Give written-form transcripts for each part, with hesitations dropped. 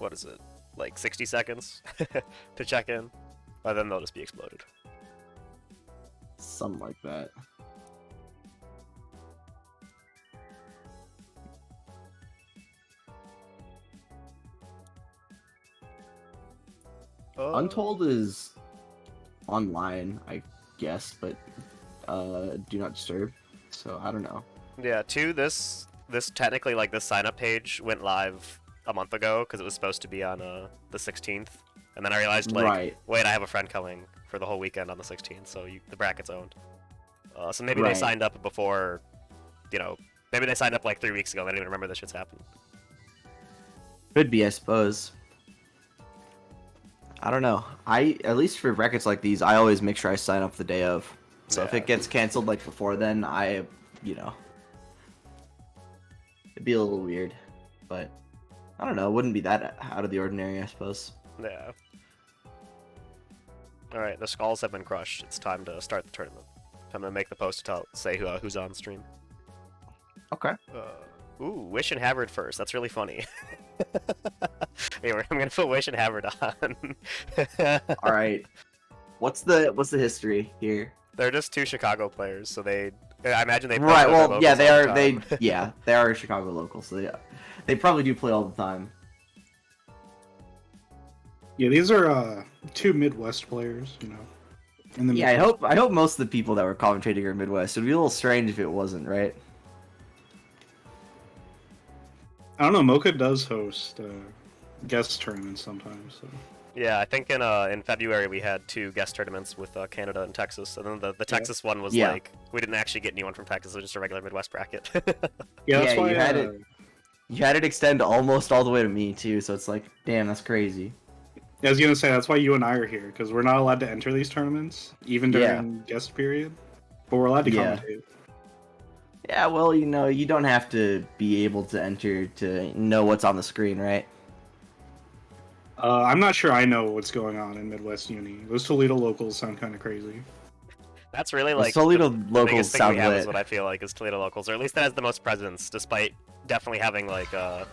what is it, like 60 seconds to check in, and then they'll just be exploded. Something like that. Untold is online, I guess, but do not disturb. So I don't know. Yeah, this technically, like, this sign up page went live a month ago because it was supposed to be on the 16th, and then I realized, like, wait, I have a friend coming for the whole weekend on the 16th, so the bracket's owned. So maybe they signed up before, maybe they signed up like 3 weeks ago and they didn't even remember this shit's happened. Could be, I suppose. I don't know. At least for brackets like these, I always make sure I sign up the day of. So if it gets canceled like before then, it'd be a little weird. But I don't know. It wouldn't be that out of the ordinary, I suppose. Yeah. All right, the skulls have been crushed. It's time to start the tournament. I'm gonna make the post to say who's on stream. Okay. Ooh, Wish and Havard first. That's really funny. Anyway, I'm gonna put Wish and Havard on. All right. What's the history here? They're just two Chicago players, so I imagine they play right. Well, yeah, they are. They are Chicago locals, so they probably do play all the time. Yeah, these are two Midwest players, In the Midwest. I hope most of the people that were commentating are Midwest. It'd be a little strange if it wasn't, right? I don't know. Mocha does host guest tournaments sometimes. So. Yeah, I think in February we had 2 guest tournaments with Canada and Texas, and then the Texas one was like, we didn't actually get anyone from Texas, it was just a regular Midwest bracket. That's why you had it extend almost all the way to me too, so it's like, damn, that's crazy. I was gonna say that's why you and I are here, because we're not allowed to enter these tournaments, even during guest period, but we're allowed to commentate. Yeah, well, you don't have to be able to enter to know what's on the screen, right? I'm not sure I know what's going on in Midwest Uni. Those Toledo locals sound kind of crazy. That's really like Toledo the locals biggest thing sound we have lit. is what I feel like is Toledo locals, or at least that has the most presence, despite definitely having like the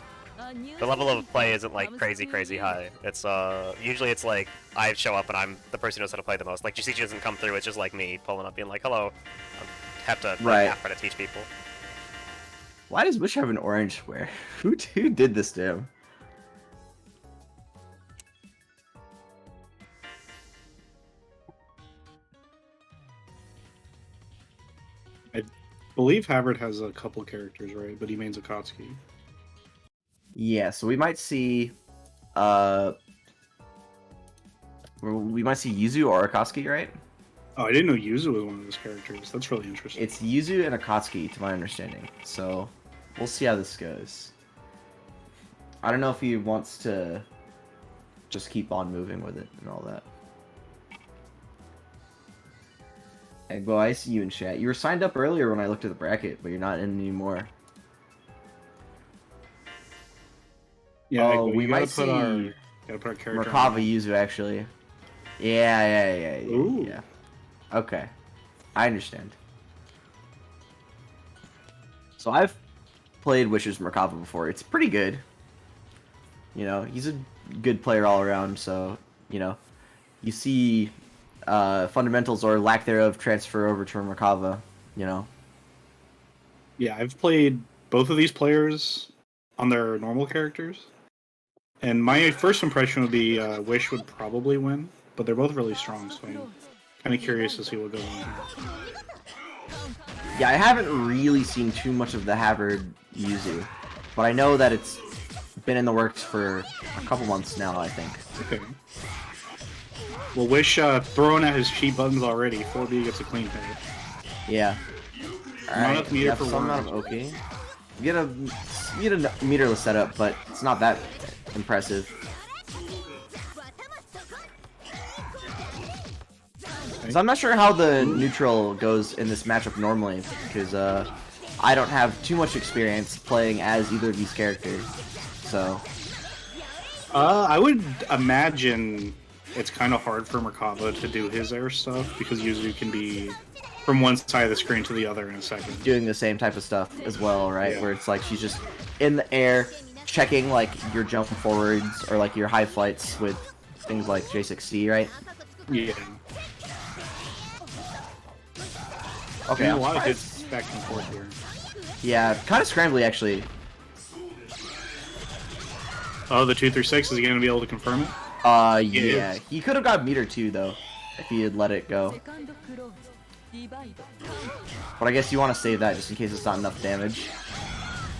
level of play isn't like crazy high. It's usually it's like I show up and I'm the person who knows how to play the most. Like GCG doesn't come through, it's just like me pulling up being like, hello. I have to half try to teach people. Why does Wish have an orange square? Who did this to him? I believe Havard has a couple characters, right? But he mains Akatsuki. Yeah, so we might see Yuzu or Akatsuki, right? Oh, I didn't know Yuzu was one of those characters. That's really interesting. It's Yuzu and Akatsuki, to my understanding. So we'll see how this goes. I don't know if he wants to just keep on moving with it and all that. Hey, Bo, I see you in chat. You were signed up earlier when I looked at the bracket, but you're not in anymore. Yeah, we might see Merkava Yuzu, actually. Yeah. Ooh. Yeah. Okay. I understand. So I've played Wish's Merkava before. It's pretty good. He's a good player all around, so, you see fundamentals or lack thereof transfer over to Merkava, Yeah, I've played both of these players on their normal characters. And my first impression would be Wish would probably win, but they're both really strong, so I'm kind of curious to see what goes on here. Yeah, I haven't really seen too much of the Havard Yuzu, but I know that it's been in the works for a couple months now, I think. Okay. Well, Wish throwing at his cheat buttons already. 4B gets a clean pay. Yeah. Alright, you have some amount of okay. You get a meterless setup, but it's not that impressive. So I'm not sure how the neutral goes in this matchup normally, because I don't have too much experience playing as either of these characters. So I would imagine it's kind of hard for Merkava to do his air stuff, because Yuzu can be from one side of the screen to the other in a second. Doing the same type of stuff as well, right? Yeah. Where it's like she's just in the air, checking like your jump forwards or like your high flights with things like J6C, right? Yeah. Okay. A lot of hits back and forth here. Yeah, kind of scrambly actually. Oh, the 236, is he gonna be able to confirm it? Yeah. He could have got meter 2 though, if he had let it go. But I guess you want to save that just in case it's not enough damage.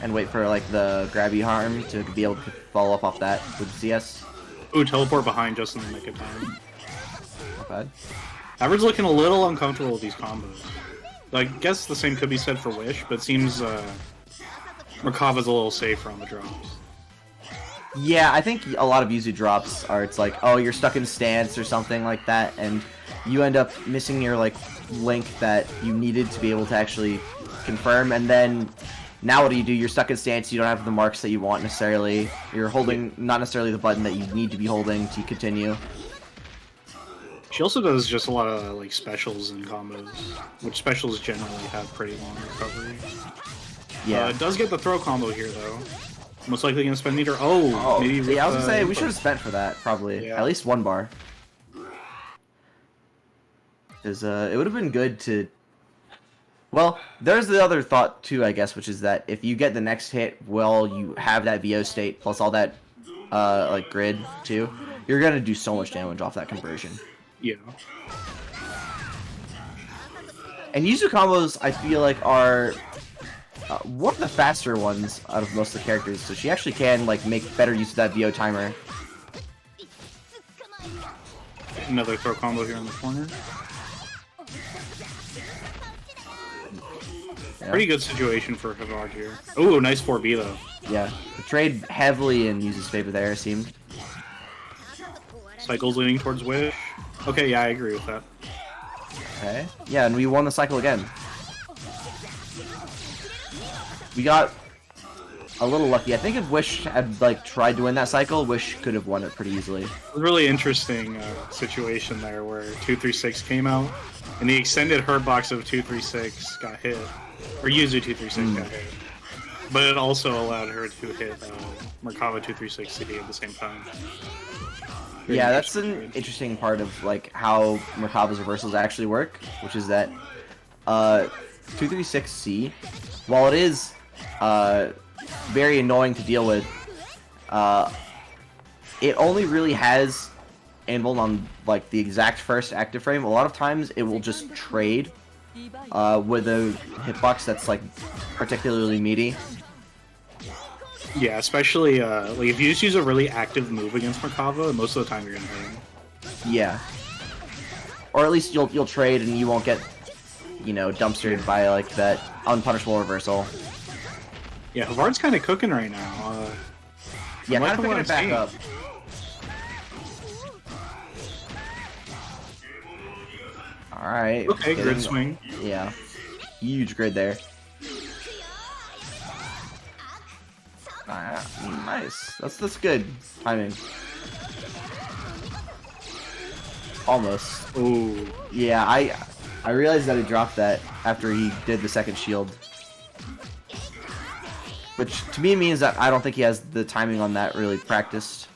And wait for like the grabby harm to be able to follow up off that with CS. Ooh, teleport behind just in the nick of time. Not bad. Average looking a little uncomfortable with these combos. I guess the same could be said for Wish, but it seems Merkava's a little safer on the drops. Yeah, I think a lot of Yuzu drops are, it's like, oh, you're stuck in stance or something like that, and you end up missing your, like, link that you needed to be able to actually confirm, and then now what do? You're stuck in stance, you don't have the marks that you want necessarily, you're holding not necessarily the button that you need to be holding to continue. She also does just a lot of, like, specials and combos, which specials generally have pretty long recovery. Yeah. It does get the throw combo here, though. Most likely gonna spend meter. Oh, maybe. Yeah, I was gonna say we should have spent for that probably. Yeah. At least 1 bar. Because it would have been good to. Well, there's the other thought too, I guess, which is that if you get the next hit while you have that VO state plus all that like grid too, you're gonna do so much damage off that conversion. Yeah. And Yuzu combos, I feel like, are one of the faster ones out of most of the characters, so she actually can like make better use of that VO timer. Another throw combo here in the corner. Yeah. Pretty good situation for Havard here. Ooh, nice 4B though. Yeah, the trade heavily in Yuzu's favor there, it seemed. Cycle's leaning towards Wish. Okay, yeah, I agree with that. Okay. Yeah, and we won the cycle again. We got a little lucky. I think if Wish had like tried to win that cycle, Wish could have won it pretty easily. A really interesting situation there where 236 came out, and the extended hurt box of 236 got hit, or Yuzu 236 got hit, but it also allowed her to hit Merkava 236 CD at the same time. Yeah, that's an interesting part of like how Merkava's reversals actually work, which is that 236C, while it is very annoying to deal with, it only really has Anvil on like the exact first active frame. A lot of times it will just trade with a hitbox that's like particularly meaty. Yeah, especially like if you just use a really active move against Merkava, most of the time you're gonna hit him. Yeah. Or at least you'll trade and you won't get, you know, dumpstered by like that unpunishable reversal. Yeah, Havard's kind of cooking right now. Yeah, kind of picking it back up. All right. Okay, grid swing. Yeah, huge grid there. Nice. That's good timing. Almost. Ooh. Yeah, I realized that he dropped that after he did the second shield. Which to me means that I don't think he has the timing on that really practiced.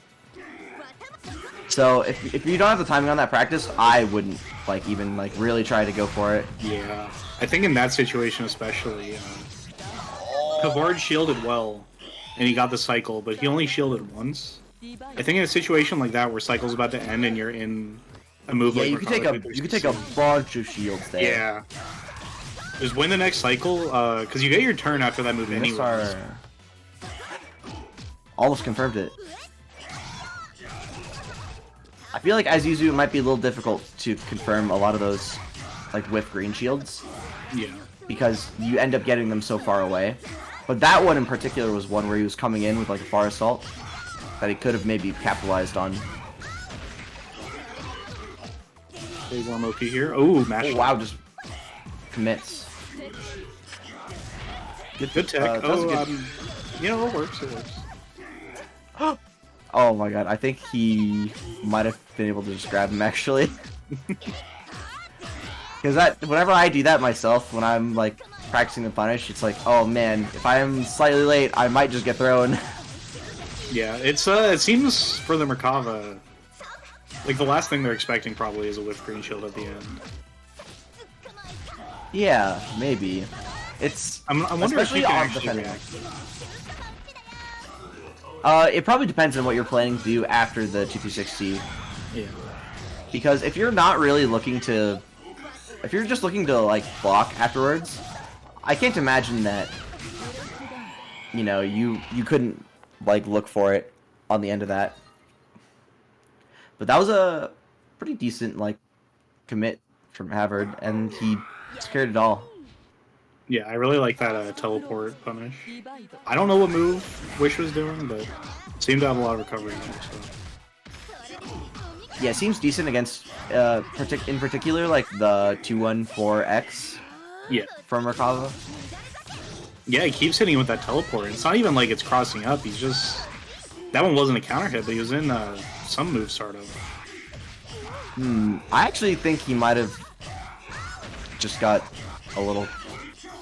So if you don't have the timing on that practice, I wouldn't like even like really try to go for it. Yeah, I think in that situation especially, Havard shielded well, and he got the cycle, but he only shielded once. I think in a situation like that where cycle's about to end and you're in a move like you could take a bunch of shields there. Yeah. Just win the next cycle, because you get your turn after that move anyway. Almost confirmed it. I feel like as Yuzu it might be a little difficult to confirm a lot of those like whiff green shields. Yeah. Because you end up getting them so far away. But that one in particular was one where he was coming in with like a far assault that he could have maybe capitalized on. Big warm OP here. Oh, mash. Oh, wow, just commits. Good tech. You know, it works. It works. Oh my god, I think he might have been able to just grab him actually. Because whenever I do that myself, when I'm like practicing the punish, it's like, oh man, if I am slightly late, I might just get thrown. Yeah, it seems for the Merkava, like the last thing they're expecting probably is a whiff green shield at the end. Yeah, maybe. It's I'm wondering if you can actually react. It probably depends on what you're planning to do after the 260. Yeah. Because if you're not really looking to, if you're just looking to like block afterwards, I can't imagine that, you know, you couldn't like look for it on the end of that. But that was a pretty decent like commit from Havard, and he secured it all. Yeah, I really like that teleport punish. I don't know what move Wish was doing, but it seemed to have a lot of recovery in it. So. Yeah, it seems decent against, in particular, like the 214X. Yeah. From Merkava. Yeah, he keeps hitting with that teleport. It's not even like it's crossing up. He's just that one wasn't a counter hit, but he was in some move sort of. I actually think he might have just got a little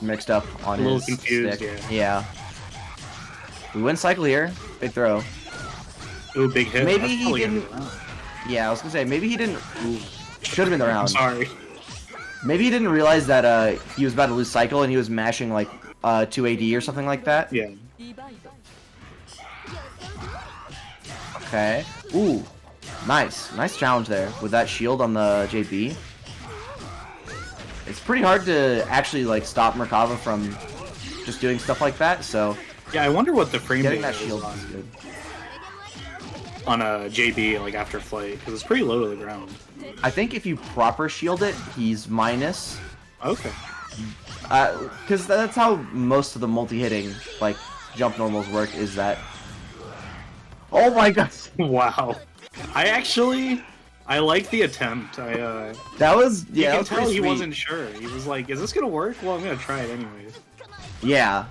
mixed up on his confused, stick. Yeah. We win cycle here. Big throw. Ooh, big hit. Maybe he didn't. Yeah, I was gonna say maybe he didn't. Should have been the round. I'm sorry. Maybe he didn't realize that he was about to lose cycle and he was mashing like 2 AD or something like that. Yeah. Okay. Ooh. Nice challenge there with that shield on the JB. It's pretty hard to actually like stop Merkava from just doing stuff like that. So yeah, I wonder what the frame getting rate that shield is is good. On a JB like after flight because it's pretty low to the ground. I think if you proper shield it, he's minus. Okay. Because that's how most of the multi-hitting like jump normals work. Is that? Oh my god! Wow. I like the attempt. That was yeah. You can tell he wasn't sure. He was like, "Is this gonna work?" Well, I'm gonna try it anyways. Yeah.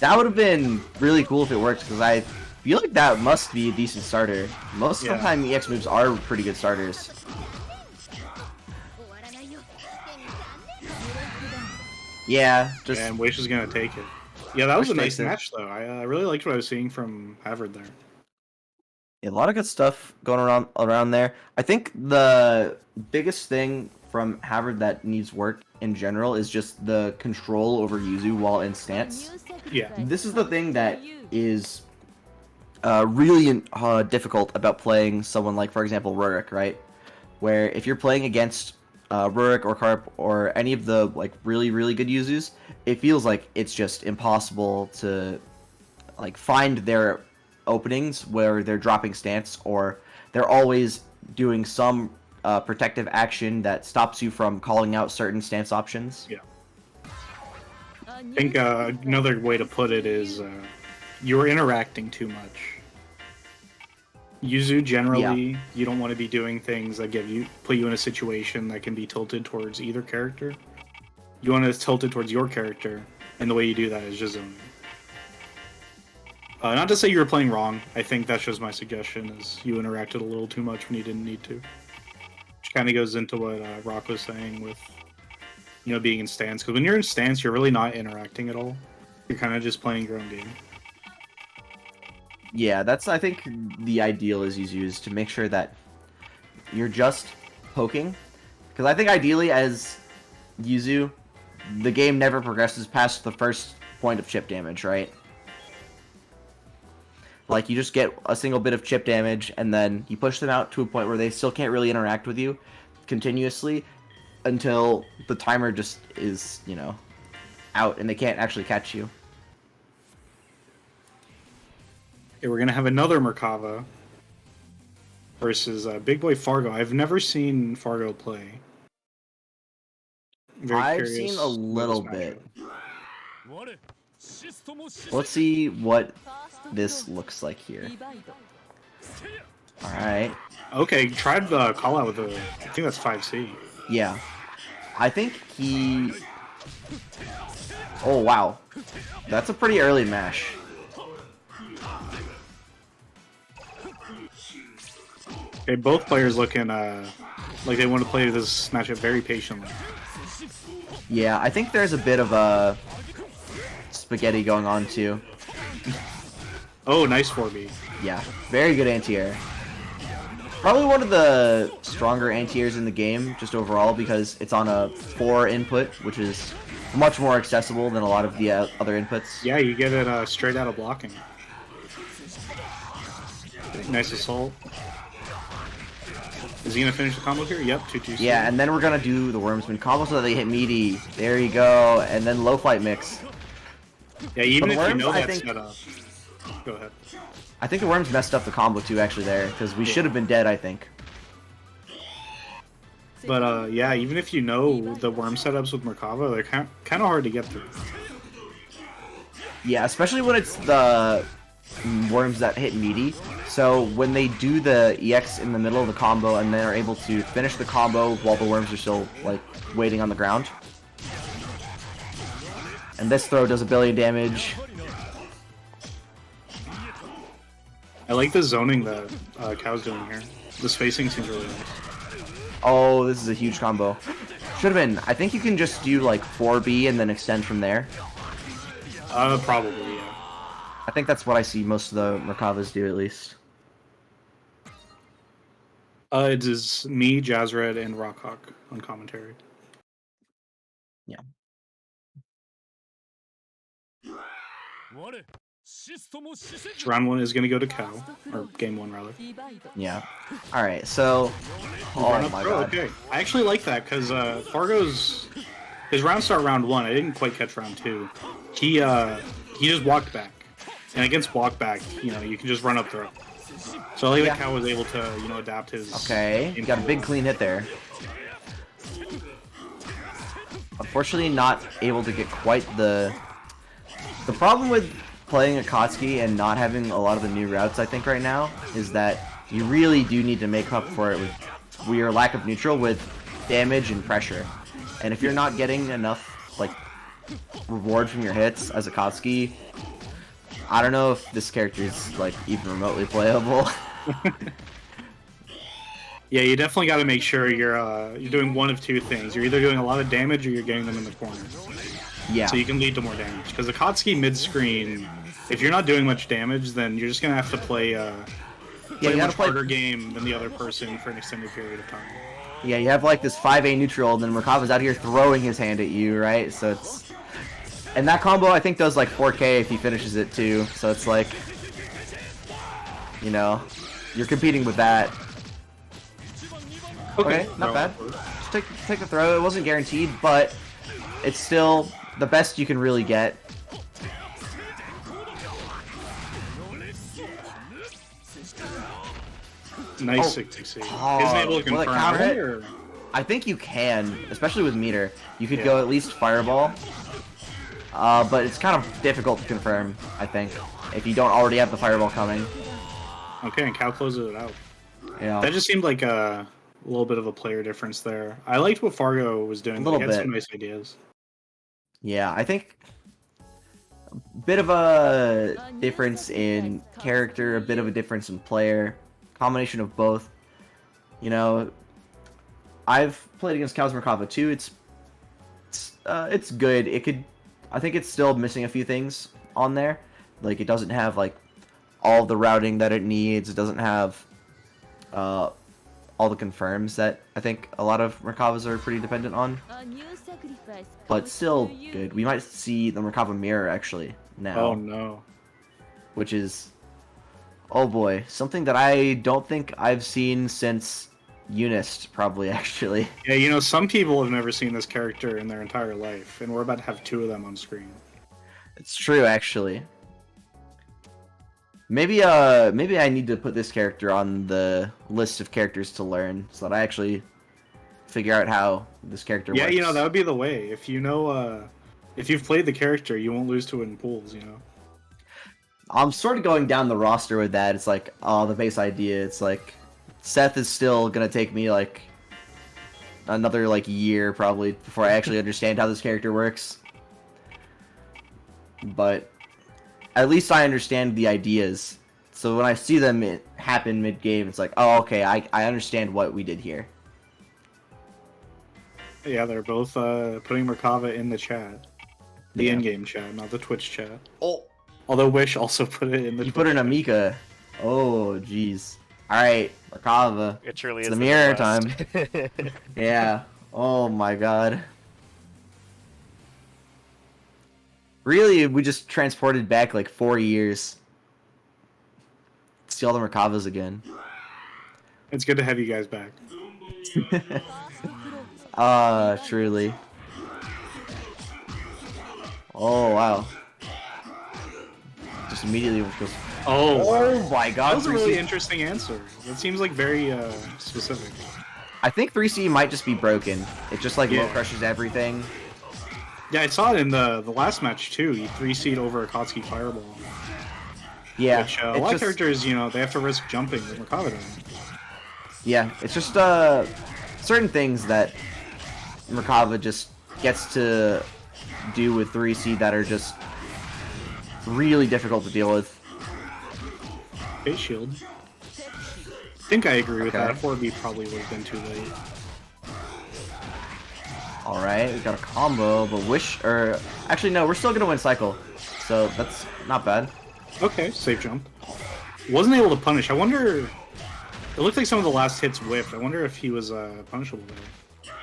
That would have been really cool if it worked, because I feel like that must be a decent starter. Most of the time, EX moves are pretty good starters. Yeah, just... And Wish is gonna take it. Yeah, that was a nice match, though. I really liked what I was seeing from Havard there. Yeah, a lot of good stuff going around there. I think the biggest thing from Havard that needs work in general is just the control over Yuzu while in stance. Yeah. This is the thing that is really difficult about playing someone like, for example, Rurik, right? Where if you're playing against Rurik or Karp or any of the like really good Yuzus, it feels like it's just impossible to like find their openings where they're dropping stance, or they're always doing some protective action that stops you from calling out certain stance options. Yeah. I think another way to put it is you're interacting too much. Yuzu, generally, you don't want to be doing things that put you in a situation that can be tilted towards either character. You want to tilt it towards your character, and the way you do that is just zoning. Not to say you were playing wrong. I think that's just my suggestion, is you interacted a little too much when you didn't need to. Which kind of goes into what Rock was saying with, being in stance. Because when you're in stance, you're really not interacting at all. You're kind of just playing your own game. Yeah, that's, I think, the ideal is used to make sure that you're just poking. Because I think ideally as Yuzu, the game never progresses past the first point of chip damage, right? Like, you just get a single bit of chip damage, and then you push them out to a point where they still can't really interact with you continuously until the timer just is, out, and they can't actually catch you. Okay, we're going to have another Merkava versus Big Boy Fargo. I've never seen Fargo play. I've seen a little bit. Let's see what this looks like here. Alright. Okay, tried the call out with I think that's 5C. Yeah. I think he... Oh, wow. That's a pretty early mash. Okay, both players looking like they want to play this matchup very patiently. Yeah, I think there's a bit of a spaghetti going on too. Oh, nice 4B. Yeah, very good anti-air. Probably one of the stronger anti-airs in the game, just overall, because it's on a 4 input, which is much more accessible than a lot of the other inputs. Yeah, you get it straight out of blocking. Nice assault. Is he gonna finish the combo here? Yep, 2-2. Yeah, and then we're gonna do the Wormsman combo so that they hit meaty. There you go, and then low flight mix. Yeah, even if Worms, you know I that think, setup. Go ahead. I think the Worms messed up the combo too, actually, there, because we should have been dead, I think. But yeah, even if you know the Worm setups with Merkava, they're kind of hard to get through. Yeah, especially when it's the Worms that hit meaty. So when they do the EX in the middle of the combo and they're able to finish the combo while the Worms are still, like, waiting on the ground. And this throw does 1 billion damage. I like the zoning that Cow's doing here. The spacing seems really nice. Oh, this is a huge combo. Should have been. I think you can just do, like, 4B and then extend from there. Probably, yeah. I think that's what I see most of the Merkavas do, at least. It is me, Jazzred, and Rockhawk on commentary. Yeah. So round 1 is going to go to Cow, or game 1 rather. Yeah. Alright, so... Oh my god. Okay. I actually like that, because Fargo's... His round start round 1, I didn't quite catch round 2. He just walked back. And against walk back, you know, you can just run up throw. So I like that Cow was able to, you know, adapt his... Okay, you got a big clean hit there. Unfortunately, not able to get quite the... The problem with playing Akatsuki and not having a lot of the new routes, I think, right now, is that you really do need to make up for it with your lack of neutral with damage and pressure. And if you're not getting enough, like, reward from your hits as Akatsuki, I don't know if this character is, like, even remotely playable. Yeah, you definitely got to make sure you're doing one of two things. You're either doing a lot of damage or you're getting them in the corner. Yeah. So you can lead to more damage. Because Akatsuki mid-screen, if you're not doing much damage, then you're just going to have to play a much harder game than the other person for an extended period of time. Yeah, you have like this 5A neutral, and then Merkava's out here throwing his hand at you, right? So it's... And that combo, I think, does like 4K if he finishes it too. So it's like... You know, you're competing with that. Okay, not bad. Just take the throw. It wasn't guaranteed, but it's still the best you can really get. Nice 6 Oh, isn't able to confirm it? or... I think you can, especially with meter. You could go at least fireball. But it's kind of difficult to confirm, I think, if you don't already have the fireball coming. Okay, and Cow closes it out. Yeah. That just seemed like a little bit of a player difference there. I liked what Fargo was doing. A little he had bit. some nice ideas. Yeah, I think a bit of a difference in character, a bit of a difference in player, combination of both. You know, I've played against Cows Merkava too. It's good. It could, I think it's still missing a few things on there. Like it doesn't have like all the routing that it needs. It doesn't have all the confirms that I think a lot of Merkavas are pretty dependent on. But still good. We might see the Merkava mirror actually now. Oh no. Which is, oh boy, something that I don't think I've seen since Unist, probably, actually. Yeah, you know, some people have never seen this character in their entire life, and we're about to have 2 of them on screen. It's true, actually. Maybe I need to put this character on the list of characters to learn, so that I actually figure out how this character works. Yeah, you know, that would be the way. If you know, if you've played the character, you won't lose to it in pools, you know? I'm sort of going down the roster with that. It's like, oh, the base idea, it's like, Seth is still gonna take me, like, another, like, year, probably, before I actually understand how this character works. But at least I understand the ideas. So when I see them happen mid-game, it's like, oh, okay, I understand what we did here. Yeah, they're both putting Merkava in the chat. The in-game chat, not the Twitch chat. Oh, Although Wish also put it in the. You put in a Mika. Oh, jeez. All right, Merkava. It truly It's is the mirror time. Midwest. Yeah. Oh my god. Really, we just transported back like 4 years. See all the Merkavas again. It's good to have you guys back. Truly. Oh wow. Just immediately goes. Oh My god. that was a 3C. really interesting answer. That seems like very specific. I think 3C might just be broken. It just like low Yeah. crushes everything. Yeah, I saw it in the last match too. He 3C'd over Akatsuki Fireball. Yeah. Which a it lot just- of characters, they have to risk jumping with Merkava doesn't. Yeah, it's just certain things that Merkava just gets to do with 3C that are just really difficult to deal with. Face shield. I think I agree with Okay. that. 4B probably would have been too late. Alright, we got a combo, but actually no, we're still gonna win cycle. So that's not bad. Okay, safe jump. Wasn't able to punish. I wonder. It looked like some of the last hits whiffed. I wonder if he was punishable there.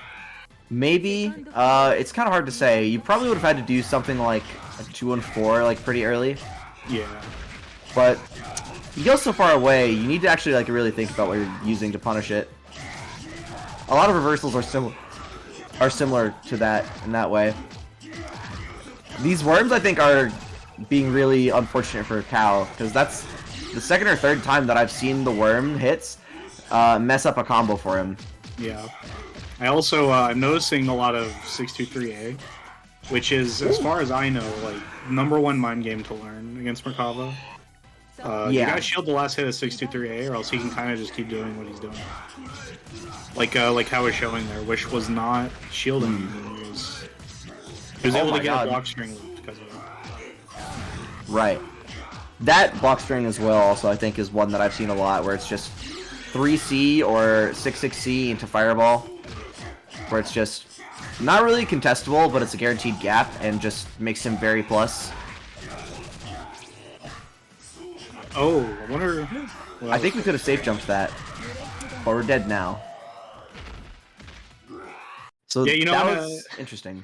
Maybe. It's kind of hard to say. You probably would have had to do something like a 2-4, like pretty early. Yeah. But you go so far away, you need to actually like really think about what you're using to punish it. A lot of reversals are similar to that in that way. These worms, I think, are being really unfortunate for Cal, because that's the second or third time that I've seen the worm hits mess up a combo for him. Yeah. I also I'm noticing a lot of 623A, which is, as far as I know, like #1 mind game to learn against Merkava. You Yeah. gotta shield the last hit of 623A, or else he can kind of just keep doing what he's doing. Like how it's showing there, Wish was not shielding. He was Oh able my to get God. a block string loop because of it. Right. That block string as well, also, I think, is one that I've seen a lot, where it's just 3C or 6-6C into Fireball, where it's just not really contestable, but it's a guaranteed gap, and just makes him very plus. Oh, I wonder. Well, I think we could have safe jumped that, but we're dead now. So Yeah, that was interesting.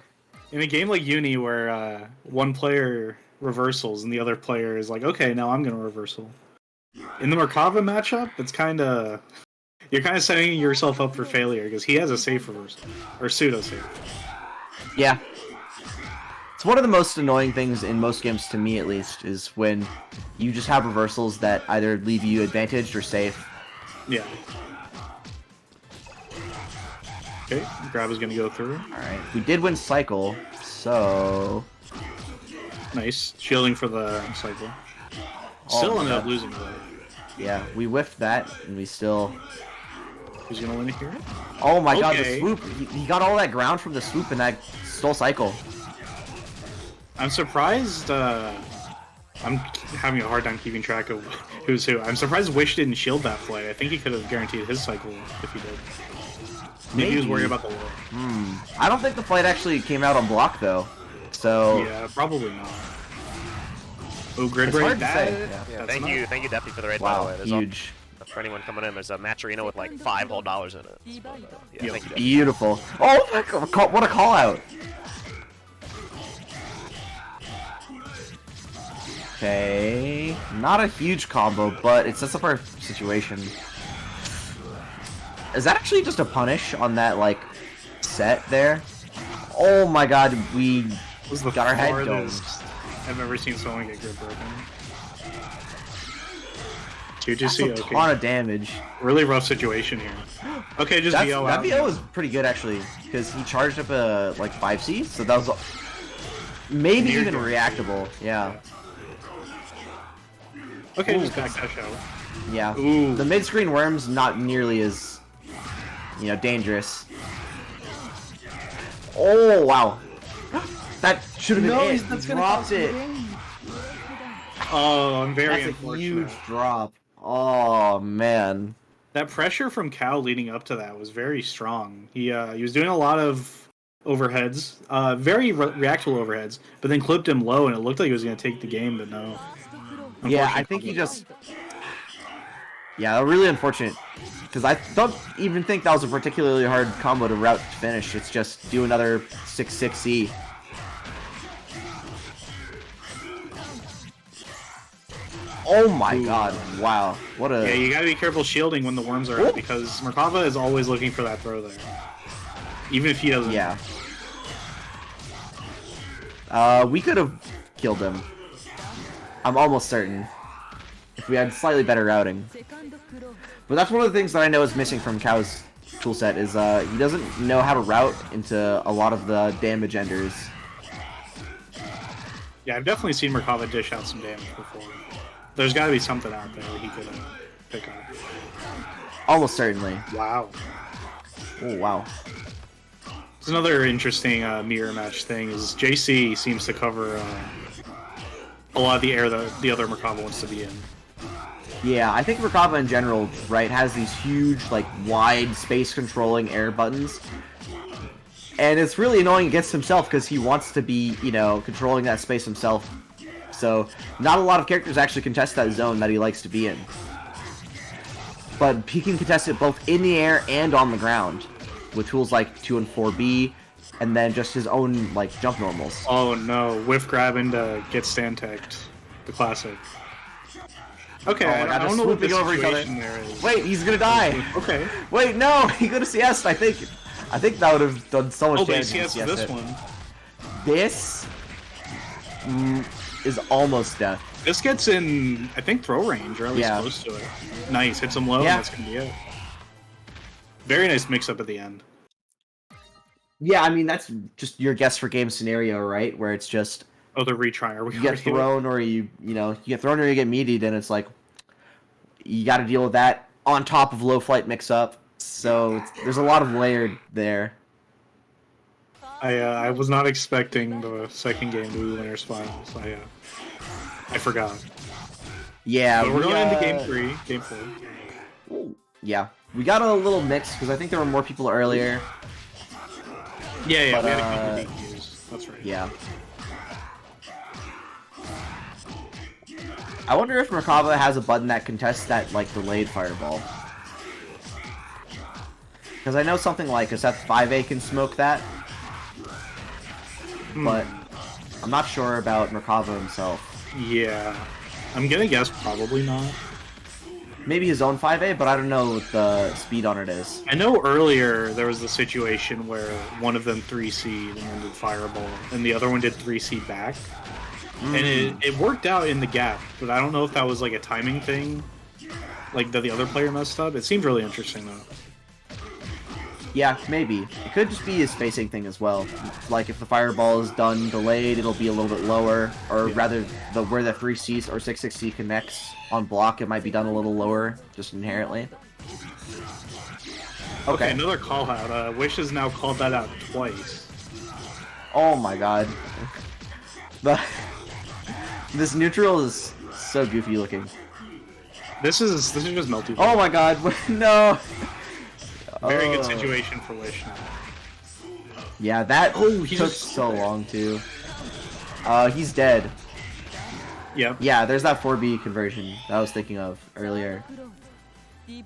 in a game like Uni where one player reversals and the other player is like, okay, now I'm gonna reversal. In the Merkava matchup, it's you're kind of setting yourself up for failure because he has a safe reversal or pseudo safe. Yeah. It's one of the most annoying things in most games, to me at least, is when you just have reversals that either leave you advantaged or safe. Yeah. Okay, grab is gonna go through. Alright, we did win cycle, so... Nice shielding for the cycle. Still my ended up God. losing though. Yeah, we whiffed that, and we still... Who's gonna win it here? Oh my god, the Okay. swoop! He got all that ground from the swoop, and that stole cycle. I'm surprised. I'm having a hard time keeping track of who's who. I'm surprised Wish didn't shield that play. I think he could have guaranteed his cycle if he did. Maybe he was worried about the lore. I don't think the fight actually came out on block, though. So... Yeah, probably not. Oh, grid It's break. hard to say, yeah. Yeah, That's thank you, Deputy, for the raid. By Wow, the way, there's huge. for anyone coming in, there's a match arena with like $5 whole in it. So, yeah, Yep. thank you. Deputy. Beautiful. Oh my god, what a call out! Okay, not a huge combo, but it sets up our situation. Is that actually just a punish on that, like, set there? Oh my god, we This was the got our head farthest domed. I've ever seen someone get grid broken. That's QGC, a ton okay. of damage. Really rough situation here. Okay, just VO That out. VO was pretty good, actually, because he charged up a, like, 5C, so that was maybe Near even death. reactable, yeah. Okay, Ooh, just back dash out. Yeah. Ooh. The mid-screen worm's not nearly as, dangerous. Oh, wow. That should have been it. He dropped it. Oh, I'm very That's a unfortunate. huge drop. Oh, man. That pressure from Cal leading up to that was very strong. He was doing a lot of overheads, very reactable overheads, but then clipped him low, and it looked like he was going to take the game, but no. Yeah, I think he just... Yeah, really unfortunate. Because I don't even think that was a particularly hard combo to route to finish. It's just do another 6-6-E. Oh my god, wow. What a... Yeah, you gotta be careful shielding when the worms are out, because Merkava is always looking for that throw there. Even if he doesn't. Yeah. We could have killed him. I'm almost certain. If we had slightly better routing. But that's one of the things that I know is missing from Kao's toolset is he doesn't know how to route into a lot of the damage enders. Yeah, I've definitely seen Merkava dish out some damage before. There's got to be something out there that he could pick up. Almost certainly. Wow. Oh, wow. There's another interesting mirror match thing is JC seems to cover a lot of the air that the other Merkava wants to be in. Yeah, I think Merkava in general, right, has these huge, like, wide space-controlling air buttons. And it's really annoying against himself because he wants to be, you know, controlling that space himself. So, not a lot of characters actually contest that zone that he likes to be in. But he can contest it both in the air and on the ground, with tools like 2 and 4B, and then just his own, like, jump normals. Oh no, whiff grab into get stand teched. The classic. Okay, I don't know what the situation there is. Wait, he's gonna die! Okay. Wait, no! He could have CS, I think. I think that would have done so much damage. Oh, CS this one. This is almost death. This gets in, I think, throw range, or at least close to it. Nice, hits him low, and that's gonna be it. Very nice mix-up at the end. Yeah, I mean, that's just your guess for game scenario, right? Where it's just... Oh, the retry. You get thrown, or you get thrown or you get meatied, and it's like, you gotta deal with that on top of low flight mix-up. So, there's a lot of layered there. I was not expecting the second game to be winner's final, so I forgot. Yeah, but we're going into game 3, game 4. Ooh, yeah, we got a little mix because I think there were more people earlier. Yeah, but, we had a couple DQs. That's right. Yeah. I wonder if Merkava has a button that contests that, like, delayed fireball. Because I know something like a Seth 5A can smoke that. But I'm not sure about Merkava himself. Yeah. I'm gonna guess probably not. Maybe his own 5A, but I don't know what the speed on it is. I know earlier there was the situation where one of them 3C'd and then did fireball, and the other one did 3C back. And it worked out in the gap, but I don't know if that was like a timing thing, like that the other player messed up. It seemed really interesting though. Yeah, maybe. It could just be a spacing thing as well. Like if the fireball is done delayed, it'll be a little bit lower, or rather, where the 3C or 6-6C connects on block, it might be done a little lower, just inherently. Okay, another call out. Wish has now called that out twice. Oh my god. This neutral is so goofy looking. This is just melty. Oh my god, no! Very good situation for Wish now. Yeah, that took so long too. He's dead. Yep. Yeah, there's that 4B conversion that I was thinking of earlier. Yeah,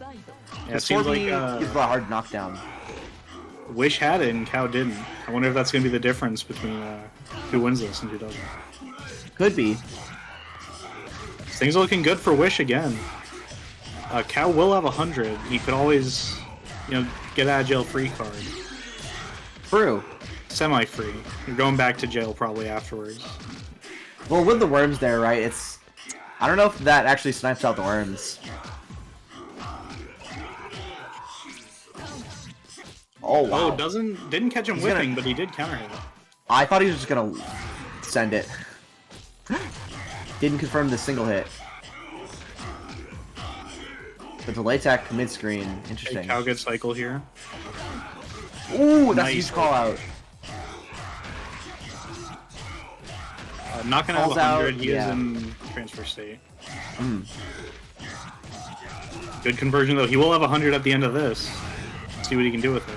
it seems 4B like gives a hard knockdown. Wish had it and Kao didn't. I wonder if that's going to be the difference between who wins this and who doesn't. Could be. Things are looking good for Wish again. Kao will have 100. He could always, get out of jail free card. True. Semi-free. You're going back to jail probably afterwards. Well, with the worms there, right? I don't know if that actually snipes out the worms. Oh wow! Oh, didn't catch him whipping, but he did counter hit. I thought he was just gonna send it. Didn't confirm the single hit. The delay attack mid screen. Interesting. Okay, Kao good cycle here. Ooh, that's a huge call out. Not gonna have 100. He is in transfer state. Good conversion though. He will have 100 at the end of this. Let's see what he can do with it.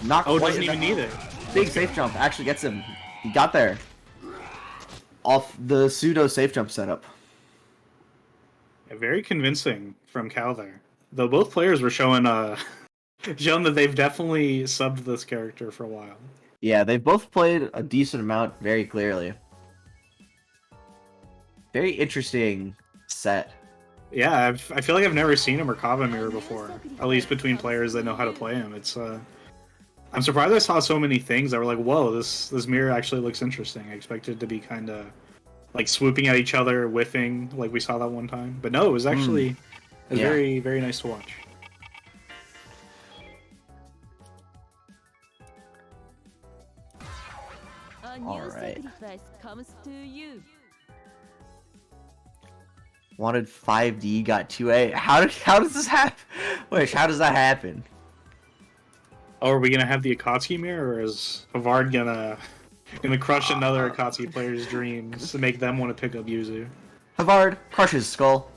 Not Oh, quite doesn't even need it. Big safe jump actually gets him. He got there. Off the pseudo safe jump setup. Yeah, very convincing from Cal there. Though both players were showing showing that they've definitely subbed this character for a while. Yeah, they've both played a decent amount very clearly. Very interesting set. Yeah, I feel like I've never seen a Merkava mirror before. At least between players that know how to play him. It's I'm surprised I saw so many things that were like, whoa, this mirror actually looks interesting. I expected it to be kind of like swooping at each other, whiffing, like we saw that one time. But no, it was actually very, very nice to watch. Alright. Wanted 5D, got 2A. How does this happen? Wish, how does that happen? Oh, are we gonna have the Akatsuki mirror, or is Havard gonna crush another Akatsuki player's dreams to make them want to pick up Yuzu? Havard crushes Skull.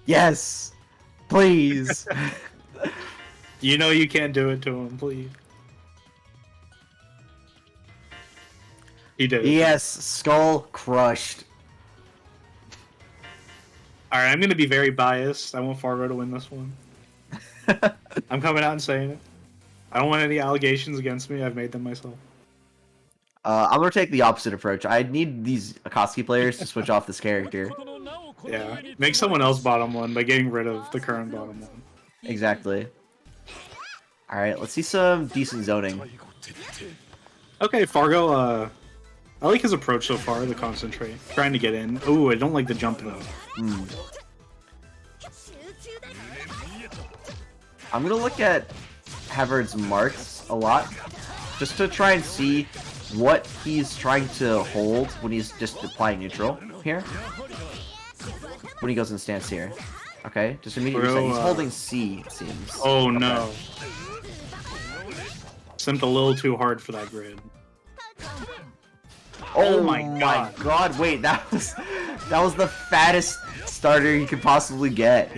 Yes! Please! You know you can't do it to him, please. He did it. Yes, Skull crushed. Alright, I'm gonna be very biased. I want Fargo to win this one. I'm coming out and saying it. I don't want any allegations against me. I've made them myself. I'm gonna take the opposite approach. I need these Akatsuki players to switch off this character. Yeah, make someone else bottom one by getting rid of the current bottom one. Exactly. Alright, let's see some decent zoning. Okay, Fargo, I like his approach so far, the concentrate. Trying to get in. Ooh, I don't like the jump though. I'm gonna look at Havard's marks a lot, just to try and see what he's trying to hold when he's just applying neutral here. When he goes in stance here. Okay, just immediately reset. He's holding C, it seems. Oh okay. no. Simped a little too hard for that grid. Oh my god, wait, that was the fattest starter you could possibly get.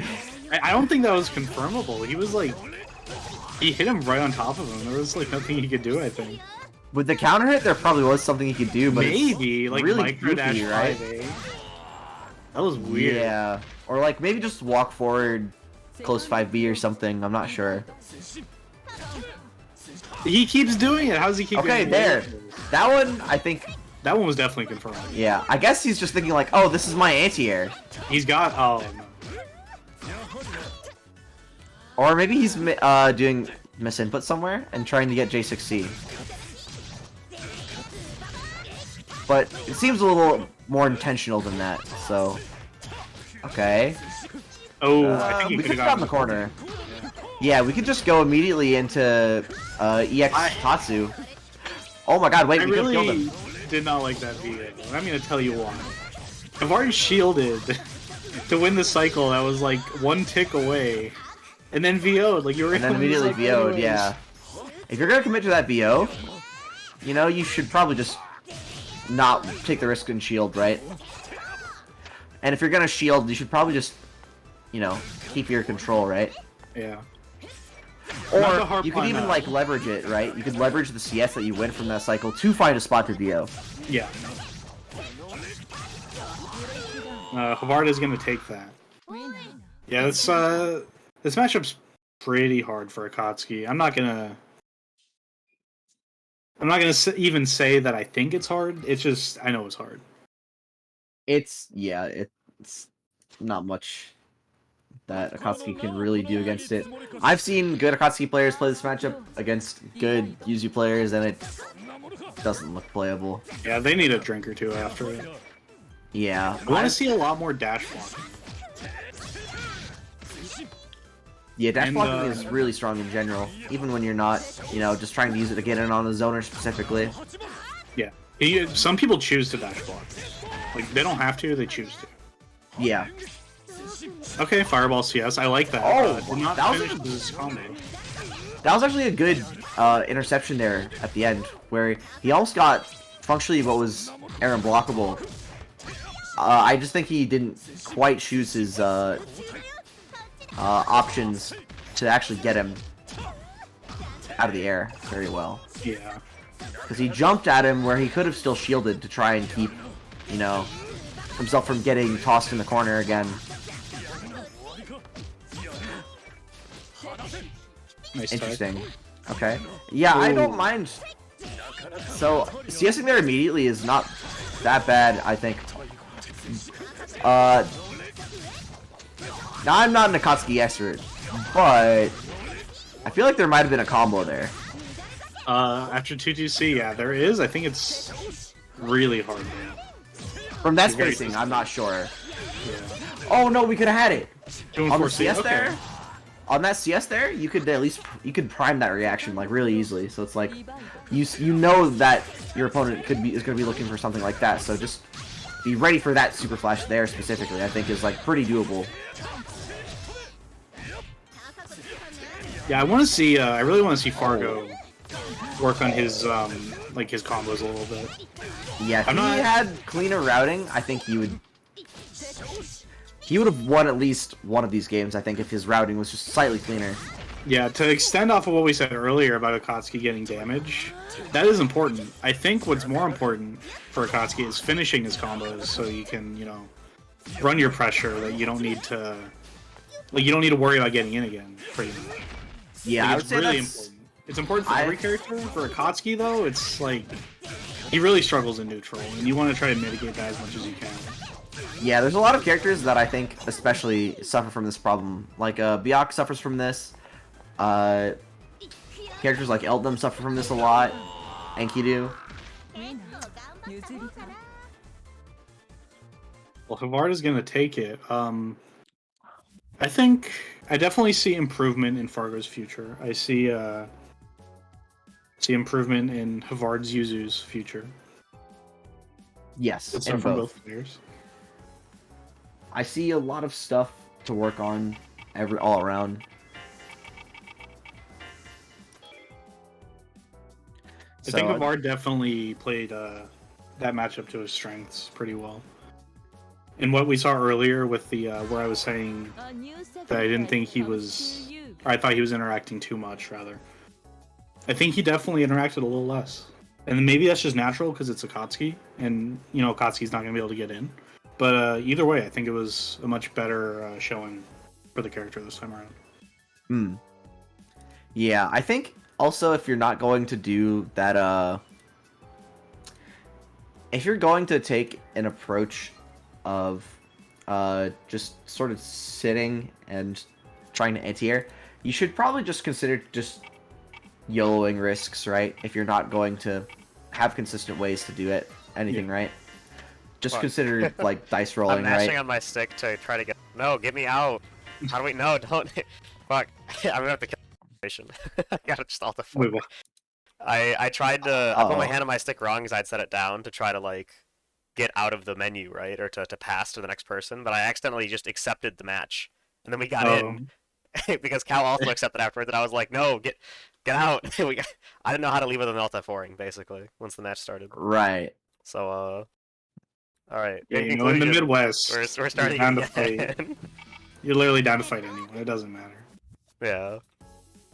I don't think that was confirmable. He was like, he hit him right on top of him. There was like nothing he could do, I think. With the counter hit, there probably was something he could do, but maybe like really micro dash goofy, right? 5A. That was weird. Yeah, or like maybe just walk forward, close 5B or something. I'm not sure. He keeps doing it. How does he keep? Okay, there. That one, I think. That one was definitely confirmed. Yeah, I guess he's just thinking like, oh, this is my anti-air. He's got. Oh no. Or maybe he's doing misinput somewhere and trying to get J6C. But it seems a little more intentional than that, so... Okay. Oh, I think we could have gotten the corner. Yeah, we could just go immediately into EX Tatsu. Oh my god, wait, we could have killed him. Did not like that VO. I'm gonna tell you why. I've already shielded to win the cycle that was like one tick away. And then VO'd, like you were. And then immediately VO'd, yeah. If you're gonna commit to that VO, you know, you should probably just not take the risk and shield, right? And if you're gonna shield, you should probably just, you know, keep your control, right? Yeah. Or you could even like leverage it, right? You could leverage the CS that you win from that cycle to find a spot for VO. Yeah. Havard is gonna take that. Yeah, this matchup's pretty hard for Akatsuki. I'm not gonna even say that I think it's hard. It's just I know it's hard. It's not much that Akatsuki can really do against it. I've seen good Akatsuki players play this matchup against good Yuzu players, and it doesn't look playable. Yeah, they need a drink or two after it. Yeah. I want to see a lot more dash blocking. Yeah, dash blocking is really strong in general, even when you're not, you know, just trying to use it to get in on a zoner specifically. Yeah. Some people choose to dash block. Like, they don't have to, they choose to. Yeah. Okay, Fireball CS, I like that. Oh, did not finish this combo. That was actually a good interception there at the end, where he almost got functionally what was air unblockable. I just think he didn't quite choose his options to actually get him out of the air very well. Yeah. Because he jumped at him where he could have still shielded to try and keep, you know, himself from getting tossed in the corner again. Nice Interesting. Okay. Yeah, I don't mind. So, CSing there immediately is not that bad, I think. Now, I'm not an Akatsuki expert, but I feel like there might have been a combo there. After 2-2-C, yeah, there is. I think it's really hard. From that spacing, I'm not sure. Yeah. Oh no, we could have had it. On the 2-4-C, CS okay. there, on that CS there, you could at least prime that reaction like really easily. So it's like you know that your opponent is going to be looking for something like that. So just be ready for that super flash there specifically. I think is like pretty doable. Yeah, I want to see. I really want to see Fargo work on his like his combos a little bit. Yeah, if he had cleaner routing, I think he would. He would have won at least one of these games, I think, if his routing was just slightly cleaner. Yeah, to extend off of what we said earlier about Akatsuki getting damage, that is important. I think what's more important for Akatsuki is finishing his combos so you can, you know, run your pressure that you don't need to, like, you don't need to worry about getting in again, pretty much. Yeah, like, I would it's say really that's... important. It's important for every character. For Akatsuki, though, it's like, he really struggles in neutral, and you want to try to mitigate that as much as you can. Yeah, there's a lot of characters that I think especially suffer from this problem. Like, Byac suffers from this. Characters like Eldum suffer from this a lot. Enkidu. Well, Havard is going to take it. I think I definitely see improvement in Fargo's future. I see improvement in Havard's Yuzu's future. Yes, Good in stuff from both. both players. I see a lot of stuff to work on all around. I think Havard definitely played that matchup to his strengths pretty well. And what we saw earlier with the where I was saying that I didn't think he was, or I thought he was interacting too much, rather. I think he definitely interacted a little less. And maybe that's just natural because it's Akatsuki, and, you know, Akatsuki's not going to be able to get in. But either way, I think it was a much better showing for the character this time around. Yeah, I think also if you're not going to do that, if you're going to take an approach of just sort of sitting and trying to anti-air, you should probably just consider just YOLOing risks, right? If you're not going to have consistent ways to do anything, right? Just consider like dice rolling, I'm mashing right? on my stick to try to get. No, get me out. How do we? No, don't. Fuck. I'm gonna have to kill the situation. I gotta just alt F4. Wait, what? I tried to. I put my hand on my stick wrong because I'd set it down to try to like get out of the menu, right, or to pass to the next person. But I accidentally just accepted the match, and then we got in because Cal also accepted afterwards, and I was like, no, get out. I didn't know how to leave with an alt F4ing basically once the match started. Right. So all right. Yeah, you know, in the Midwest, we're starting down to fight. You're literally down to fight anyway. It doesn't matter. Yeah.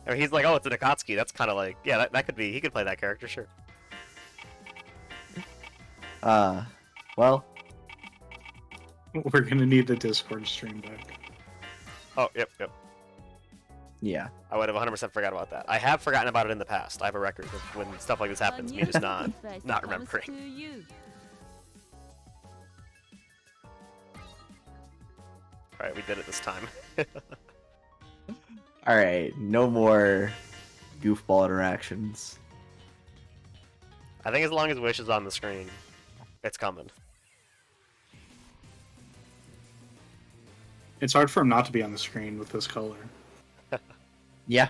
I mean, he's like, oh, it's an Akatsuki. That's kind of like, yeah, that could be. He could play that character, sure. Well. We're gonna need the Discord stream back. Oh, yep. Yeah. I would have 100% forgot about that. I have forgotten about it in the past. I have a record of when stuff like this happens, me just not remembering. Alright, we did it this time. Alright, no more goofball interactions. I think as long as Wish is on the screen, it's coming. It's hard for him not to be on the screen with this color. Yeah.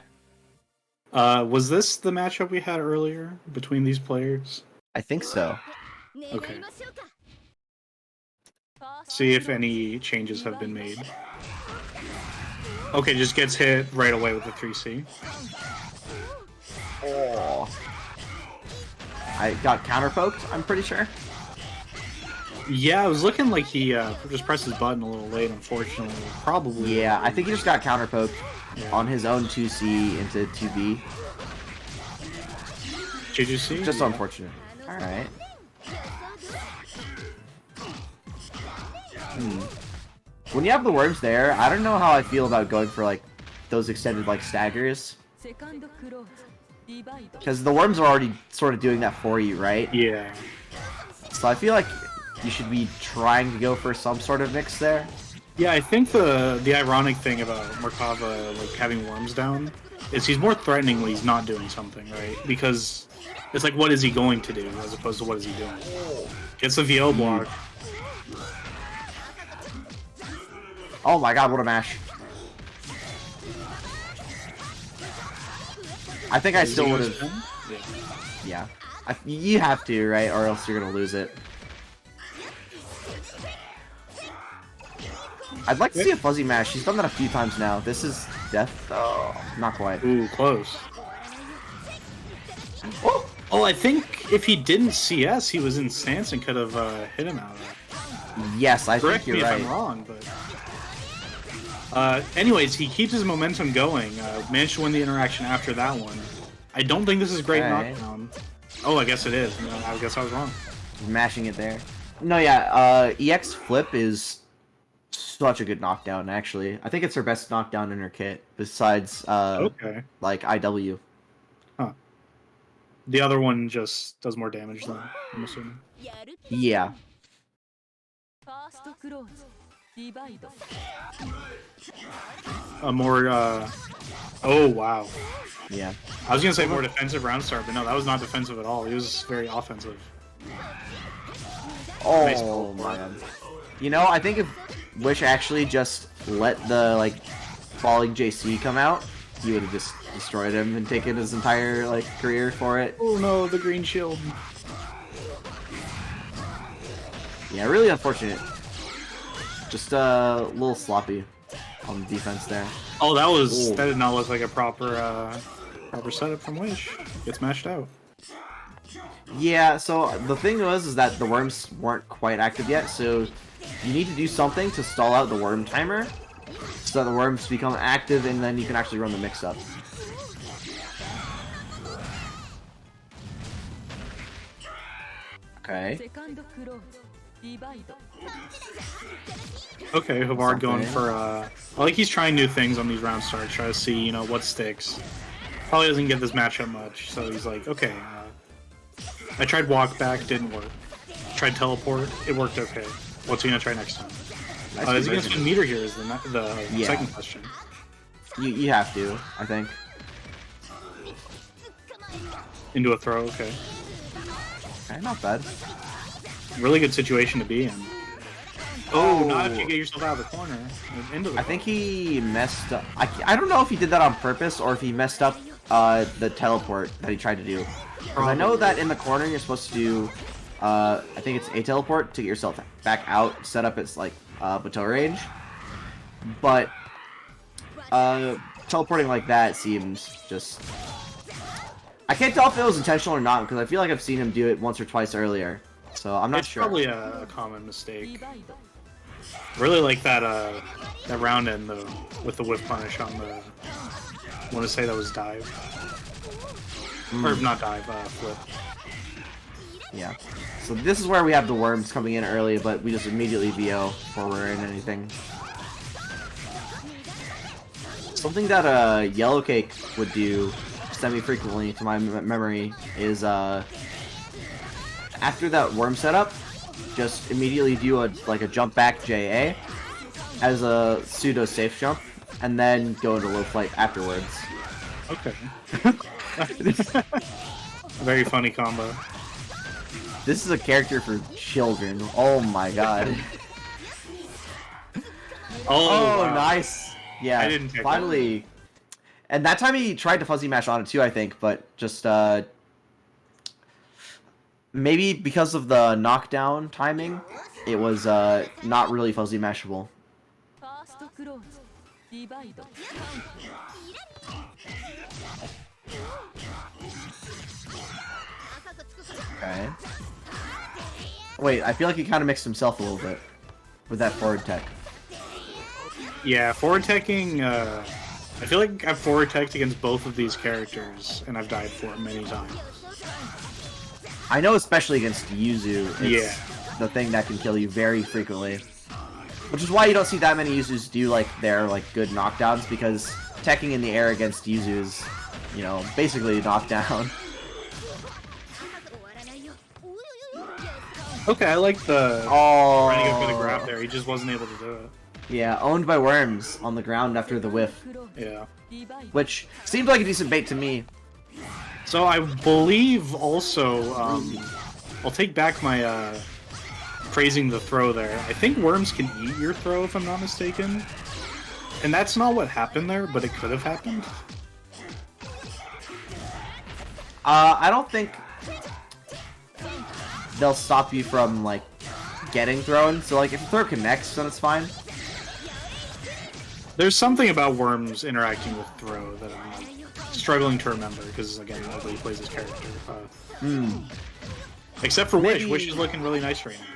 Was this the matchup we had earlier between these players? I think so. Okay. See if any changes have been made. Okay, just gets hit right away with the 3C. Oh. I got counter poked, I'm pretty sure. Yeah, it was looking like he just pressed his button a little late, unfortunately. Probably. Yeah, I think he just got counter poked Yeah. on his own 2C into 2B. Did you see? Just Yeah. unfortunate. Alright. When you have the worms there, I don't know how I feel about going for like those extended like staggers. Because the worms are already sort of doing that for you, right? Yeah. So I feel like you should be trying to go for some sort of mix there. Yeah, I think the ironic thing about Merkava like having worms down is he's more threatening when he's not doing something, right? Because it's like, what is he going to do as opposed to what is he doing? Gets a VO block. Oh my god, what a mash. I think I still would have... Yeah. You have to, right? Or else you're gonna lose it. I'd like to see a fuzzy mash. He's done that a few times now. This is death. Oh, not quite. Ooh, close. Oh, I think if he didn't CS, he was in stance and could have hit him out of that. Yes, I Correct think me you're if right. I'm wrong, but... anyways, he keeps his momentum going. Managed to win the interaction after that one. I don't think this is great knockdown. Oh, I guess it is. No, I guess I was wrong. Mashing it there. No, yeah, EX Flip is such a good knockdown, actually. I think it's her best knockdown in her kit, besides, Okay. like, IW. Huh. The other one just does more damage, though, I'm assuming. Yeah. A more, Oh, wow. Yeah. I was gonna say more defensive round start, but no, that was not defensive at all. He was very offensive. Oh, Nice man. You know, I think if Wish actually just let the, like, falling JC come out, he would have just destroyed him and taken his entire, like, career for it. Oh no, the green shield. Yeah, really unfortunate. Just a little sloppy on the defense there. Oh, Ooh. that did not look like a proper setup from Wish. Gets mashed out. Yeah, so the thing is that the worms weren't quite active yet, so you need to do something to stall out the worm timer so that the worms become active and then you can actually run the mix-up. Okay. Okay, Havard going for I like he's trying new things on these round starts, try to see, you know, what sticks. Probably doesn't get this matchup much, so he's like, okay, I tried walk back, didn't work. Tried teleport, it worked okay. What's he gonna try next time? Is he gonna spin meter here is the second question. You have to, I think. Into a throw, okay. Okay, not bad. Really good situation to be in. Oh, not if you get yourself out of the corner. Into the I think he messed up. I don't know if he did that on purpose or if he messed up the teleport that he tried to do. Because I know that in the corner you're supposed to do, I think it's a teleport to get yourself back out, set up its like bateau range. But teleporting like that seems just... I can't tell if it was intentional or not because I feel like I've seen him do it once or twice earlier. So I'm not sure. It's probably a common mistake. Really like that that round end though, with the whiff punish on the. I want to say that was dive, or not dive, flip. Yeah. So this is where we have the worms coming in early, but we just immediately VO before we're in anything. Something that Yellow Cake would do semi-frequently, to my memory, is after that worm setup, just immediately do a jump back JA as a pseudo safe jump, and then go into low flight afterwards. Okay. Very funny combo. This is a character for children. Oh my god. Oh, wow. Nice. Yeah, I didn't take finally. And that time he tried to fuzzy mash on it too, I think, but just maybe because of the knockdown timing, it was not really fuzzy mashable. Okay. Wait, I feel like he kind of mixed himself a little bit with that forward tech. Yeah, forward teching. I feel like I've forward teched against both of these characters, and I've died for it many times. I know, especially against Yuzu, it's Yeah. the thing that can kill you very frequently. Which is why you don't see that many Yuzus do like their good knockdowns, because teching in the air against Yuzu is, you know, basically a knockdown. Okay, I like the trying to go for the grab there. He just wasn't able to do it. Yeah, owned by Worms on the ground after the whiff. Yeah. Which seemed like a decent bait to me. So I believe also, I'll take back my praising the throw there. I think Worms can eat your throw, if I'm not mistaken. And that's not what happened there, but it could have happened. I don't think they'll stop you from, like, getting thrown. So, like, if the throw connects, then it's fine. There's something about Worms interacting with throw that I'm struggling to remember, because, again, nobody plays this character. Except for Maybe... Wish. Wish is looking really nice right now.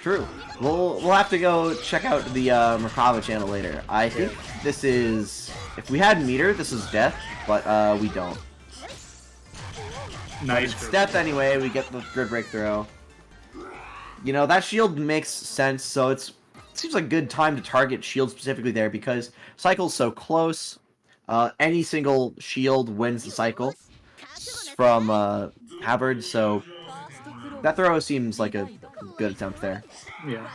True. We'll have to go check out the Merkava channel later. I think this is... If we had meter, this is death, but we don't. Nice. It's death anyway, we get the grid break throw. You know, that shield makes sense, so it seems like a good time to target shield specifically there, because cycle's so close. Any single shield wins the cycle from Havard, so that throw seems like a good attempt there. Yeah.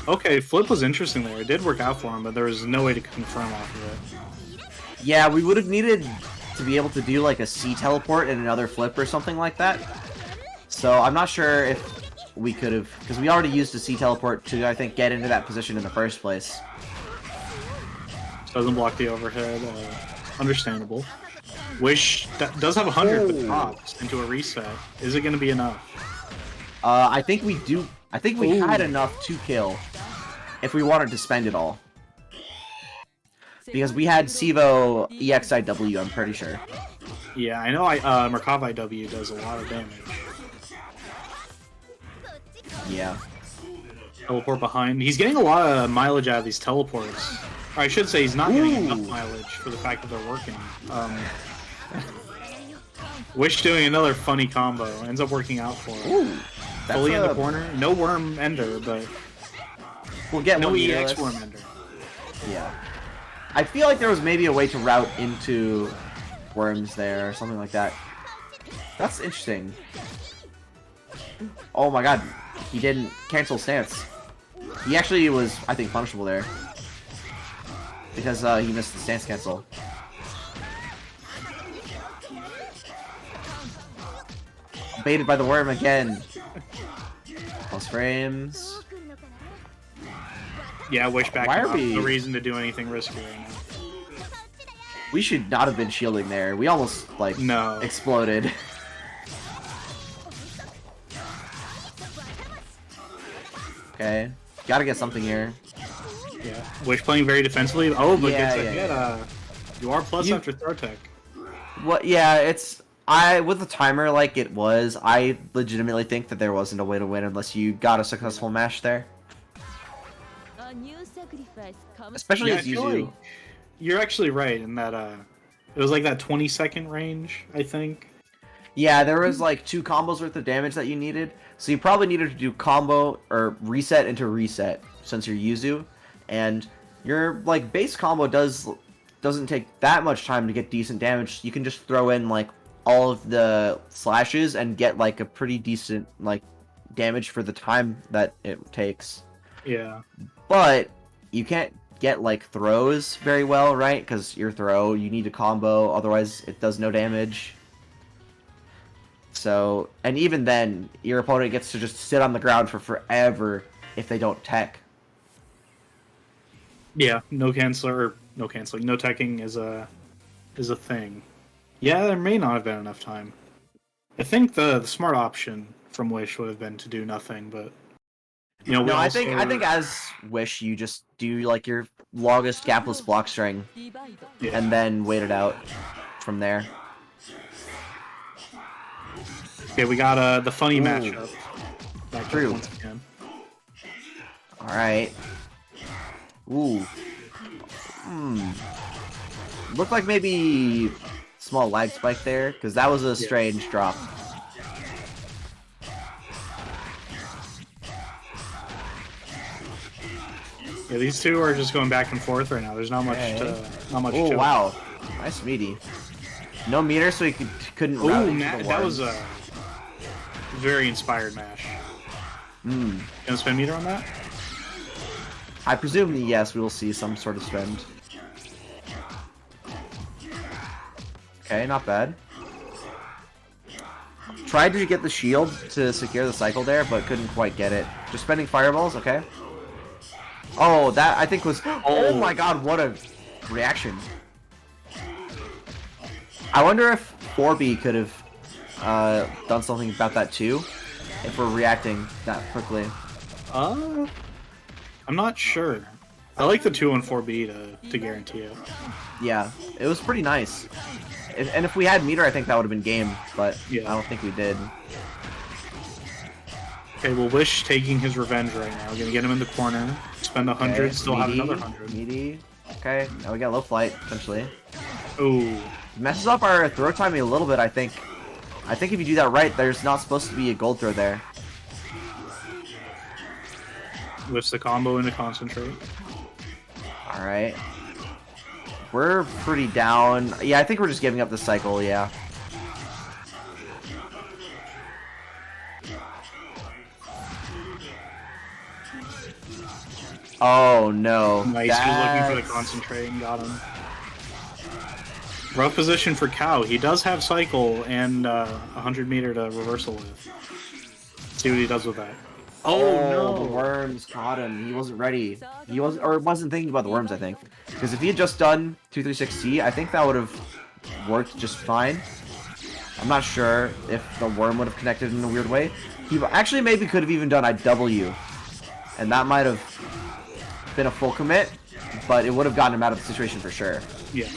Okay, flip was interesting there. It did work out for him, but there was no way to confirm off of it. Yeah, we would have needed to be able to do like a C teleport and another flip or something like that. So I'm not sure if we could have, because we already used a C teleport to, I think, get into that position in the first place. Doesn't block the overhead. Understandable. Wish that does have 100 but drops into a reset. Is it going to be enough? I think we do. I think we had enough to kill if we wanted to spend it all. Because we had Sivo EXIW, I'm pretty sure. Yeah, I know Merkava IW does a lot of damage. Yeah. Teleport behind. He's getting a lot of mileage out of these teleports. Or I should say he's not getting enough mileage for the fact that they're working. Wish doing another funny combo. Ends up working out for him. Fully in the corner. No Worm Ender, but... We'll get no one EX Worm Ender. Yeah. I feel like there was maybe a way to route into Worms there, or something like that. That's interesting. Oh my god. He didn't cancel stance. He actually was, I think, punishable there. Because he missed the stance cancel. Baited by the worm again. Plus frames. Yeah, Wish back Why him are up. we... No reason to do anything risky right now. We should not have been shielding there. We almost, like, exploded. Okay. Gotta get something here. Yeah. Wish playing very defensively. Oh, but gets a hit. You are plus after throw tech. What? Yeah, it's... with the timer like it was, I legitimately think that there wasn't a way to win unless you got a successful mash there. Especially as Yuzu. Like you're actually right in that it was like that 20-second range, I think. Yeah, there was like 2 combos worth of damage that you needed. So you probably needed to do combo or reset into reset since you're Yuzu. And your like base combo doesn't take that much time to get decent damage. You can just throw in like all of the slashes and get like a pretty decent like damage for the time that it takes. Yeah. But you can't get like throws very well, right? Because your throw, you need a combo, otherwise it does no damage. So, and even then, your opponent gets to just sit on the ground for forever if they don't tech. Yeah, no canceling, no teching is a thing. Yeah, there may not have been enough time. I think the smart option from Wish would have been to do nothing, but you know, I think as Wish you just do like your longest gapless block string, and then wait it out from there. Okay, we got the funny Ooh. matchup. Back True. once again. Alright. Ooh. Looked like maybe small lag spike there, because that was a strange drop. Yeah, these two are just going back and forth right now. There's not much Oh, to wow. Nice meaty. No meter, so he couldn't route into the that worm. was a very inspired mash. Gonna spend meter on that? I presume, yes, we will see some sort of spend. Okay, not bad. Tried to get the shield to secure the cycle there, but couldn't quite get it. Just spending fireballs, okay. Oh, that I think was... Oh my god, what a reaction. I wonder if 4B could have done something about that too, if we're reacting that quickly. I'm not sure. I like the 2-on-4B to guarantee it. Yeah, it was pretty nice. And if we had meter, I think that would have been game, but Yeah. I don't think we did. Okay, well, Wish taking his revenge right now. We're gonna get him in the corner, spend 100, Okay, still have meaty, another 100. Meaty. Okay, now we got low flight, potentially. Ooh. Messes up our throw timing a little bit, I think. I think if you do that right, there's not supposed to be a gold throw there. Lifts the combo into concentrate. Alright. We're pretty down. Yeah, I think we're just giving up the cycle, yeah. Oh no. Nice, he was looking for the concentrate and got him. Rough position for Cow. He does have cycle and 100 meter to reversal with. See what he does with that. Oh no! The worms caught him. He wasn't ready. He wasn't thinking about the worms, I think. Because if he had just done 236C, I think that would have worked just fine. I'm not sure if the worm would have connected in a weird way. He actually maybe could have even done IW. And that might have been a full commit, but it would have gotten him out of the situation for sure. Yeah.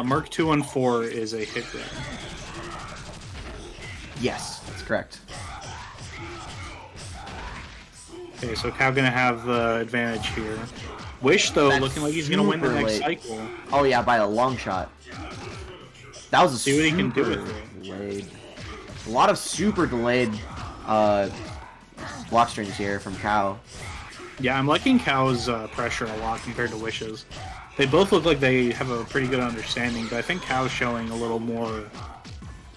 Merc 214 is a hit there. Yes, that's correct. Okay, so Cow gonna have the advantage here. Wish, though, That's looking like he's gonna win the super next late. cycle. Oh yeah, by a long shot. That was a See what he can do super with it. delayed. A lot of super delayed block strings here from Cow. Yeah, I'm liking Cow's pressure a lot compared to Wish's. They both look like they have a pretty good understanding, but I think Cow's showing a little more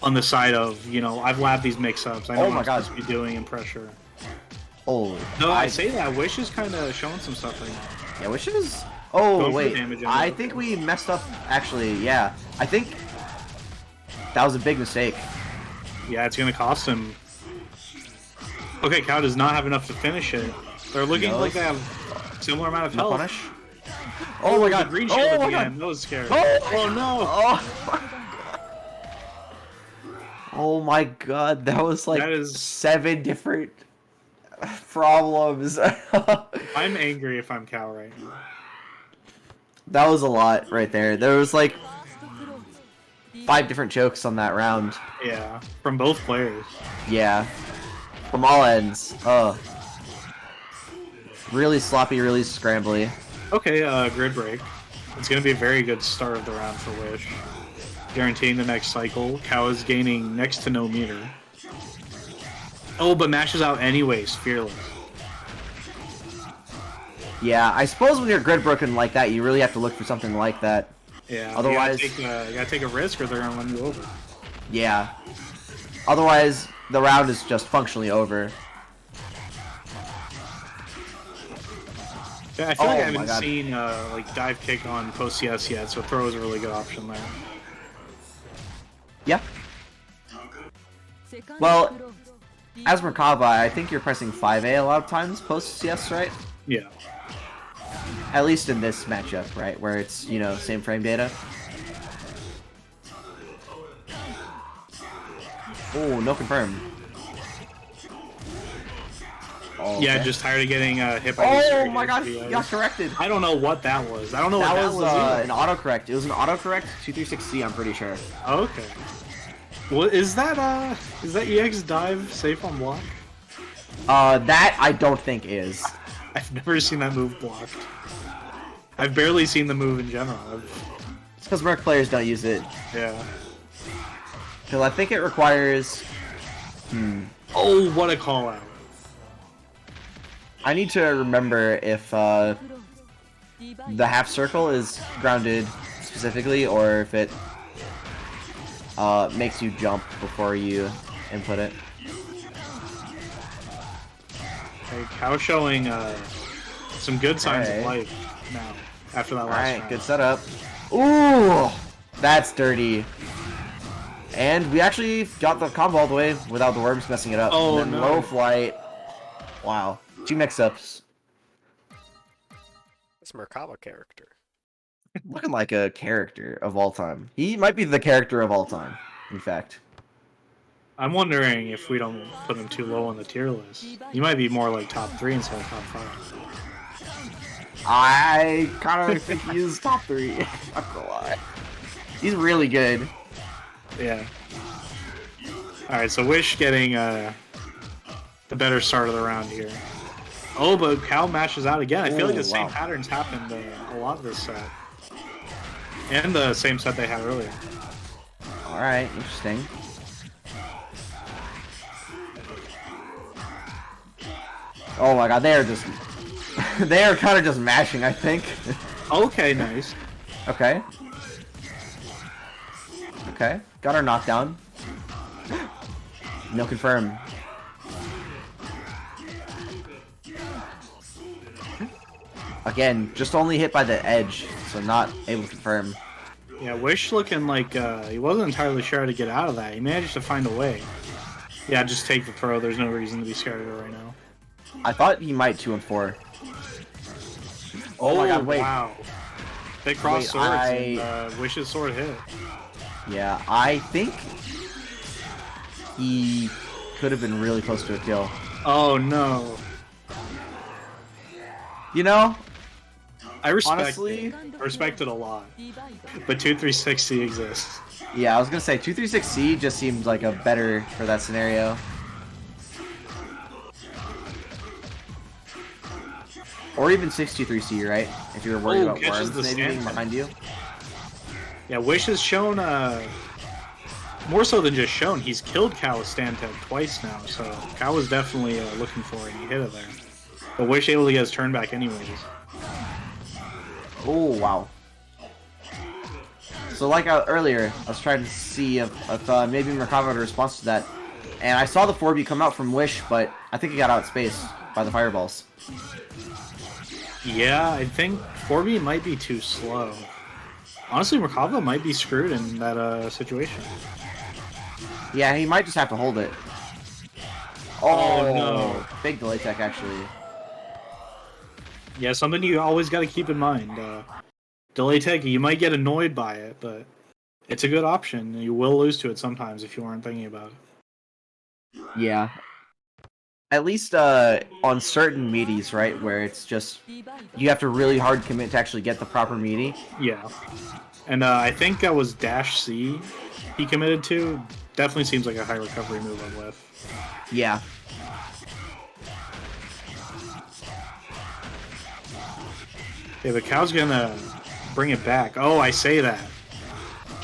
on the side of, you know, I've labbed these mix-ups. I know Oh what my I'm God. supposed to be doing in pressure. Oh. No, I say that. Wish is kind of showing some stuff right now. Yeah, Wishes. Oh Going for wait, damage on I it. think we messed up. Actually, yeah, I think that was a big mistake. Yeah, it's gonna cost him. Okay, Cow does not have enough to finish it. They're looking No. like they have similar amount of No health. punish. Oh my The god! green shield Oh at my the god! end. That was scary. Oh, no! Oh. Oh my god! That was like That is- 7 different problems. I'm angry if I'm Cow right now. That was a lot right there. There was like 5 different chokes on that round. Yeah, from both players. Yeah, from all ends. Really sloppy, really scrambly. Okay, grid break. It's gonna be a very good start of the round for Wish. Guaranteeing the next cycle. Cow is gaining next to no meter. Oh, but mashes out anyways, fearless. Yeah, I suppose when you're grid broken like that, you really have to look for something like that. Yeah. Otherwise- you gotta take a risk, or they're gonna run you over. Yeah. Otherwise, the round is just functionally over. Yeah, I feel like I Oh my haven't God. seen like dive kick on post CS yet, so throw is a really good option there. Yeah. Well, as Merkaba, I think you're pressing 5A a lot of times post CS, right? Yeah. At least in this matchup, right? Where it's, you know, same frame data. Oh, no confirm. Oh, Yeah, okay. just tired of getting hit by these Oh targets, my god, yeah. he got corrected. I don't know what that was. I don't know That what was that was. an autocorrect. It was an autocorrect 236C, I'm pretty sure. Okay. What is that? Is that EX dive safe on block? That I don't think is. I've never seen that move blocked. I've barely seen the move in general. It's because Merc players don't use it. Yeah. Because I think it requires... Oh, what a call out. I need to remember if the half circle is grounded specifically, or if it makes you jump before you input it. Okay, Cow showing some good signs of life now after that last round. Good setup. Ooh, that's dirty. And we actually got the combo all the way without the worms messing it up. Oh, and then no. low flight. Wow. 2 mix-ups. This Merkaba character. Looking like a character of all time. He might be the character of all time, in fact. I'm wondering if we don't put him too low on the tier list. He might be more like top 3 instead of top 5. I kind of think he is top 3. Not gonna lie. He's really good. Yeah. Alright, so Wish getting the better start of the round here. Oh, but Cal matches out again. I feel like the same patterns happened a lot of this set. And the same set they had earlier. Alright, interesting. Oh my god, they are just... they are kind of just mashing, I think. Okay, nice. Okay. Okay, got our knockdown. No confirm. Again, just only hit by the edge, so not able to confirm. Yeah, Wish looking like he wasn't entirely sure how to get out of that. He managed to find a way. Yeah, just take the throw. There's no reason to be scared of it right now. I thought he might 2 and 4. Oh my god, wait. Wow. They crossed swords and Wish's sword hit. Yeah, I think he could have been really close to a kill. Oh no. You know, I respect honestly, it. I respect it a lot. But 2360 exists. yeah, I was gonna say 236C just seemed like a better for that scenario. Or even 623C, right? If you're worried about worms maybe being behind you. Yeah, Wish has shown, more so than just shown, he's killed Cal with stand tag twice now, so Cal was definitely looking for it and he hit it there. But Wish able to get his turn back anyways. Oh, wow. So like earlier, I was trying to see if maybe Merkava had a response to that. And I saw the 4B come out from Wish, but I think he got outspaced by the fireballs. Yeah, I think 4B might be too slow. Honestly, Merkava might be screwed in that situation. Yeah, he might just have to hold it. Oh no. Big delay tech, actually. Yeah, something you always got to keep in mind. Delay tech, you might get annoyed by it, but it's a good option. You will lose to it sometimes if you aren't thinking about it. Yeah. At least on certain meaties, right, where it's just you have to really hard commit to actually get the proper meaty. Yeah. And I think that was Dash C he committed to. Definitely seems like a high recovery move on Whiff. Yeah. Yeah, but Cow's gonna bring it back. Oh, I say that.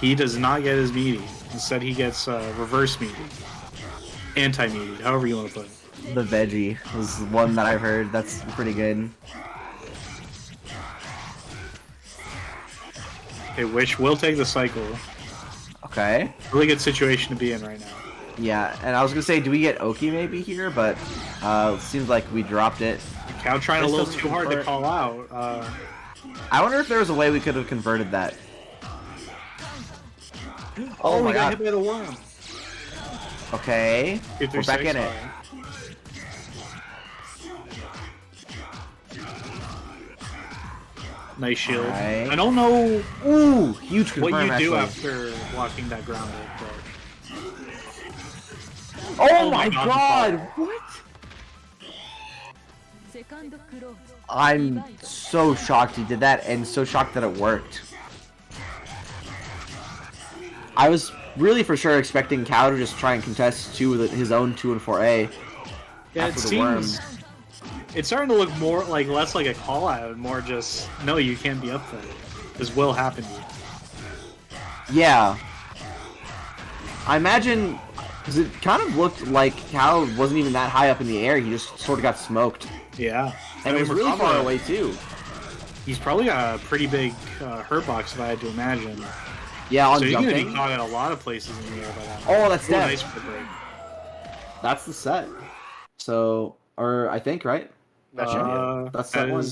He does not get his meaty. Instead, he gets reverse meaty. Anti-meaty, however you want to put it. The veggie was one that I've heard. That's pretty good. Okay, Wish will take the cycle. Okay. Really good situation to be in right now. Yeah, and I was gonna say, do we get Oki maybe here? But seems like we dropped it. Cow trying a little too hard to call out. I wonder if there was a way we could have converted that. Oh my god. Hit by the worm. Okay. We're back in it. Nice shield. Right. I don't know huge confirm, what you do actually. after blocking that ground hit, but... Oh my god! What? I'm so shocked he did that, and so shocked that it worked. I was really for sure expecting Cow to just try and contest his own 2 and 4A. Yeah, it seems it's starting to look more like less like a call out and more just no, you can't be up there. This will happen to you. Yeah. I imagine because it kind of looked like Cow wasn't even that high up in the air. He just sort of got smoked. Yeah, And it was really far away too. He's probably got a pretty big hurt box, if I had to imagine. Yeah, on so jumping. He's gonna be caught at a lot of places in the air by that. Oh, that's dead. Nice for the break. That's the set. So, or I think, right? That should be it. That's set one.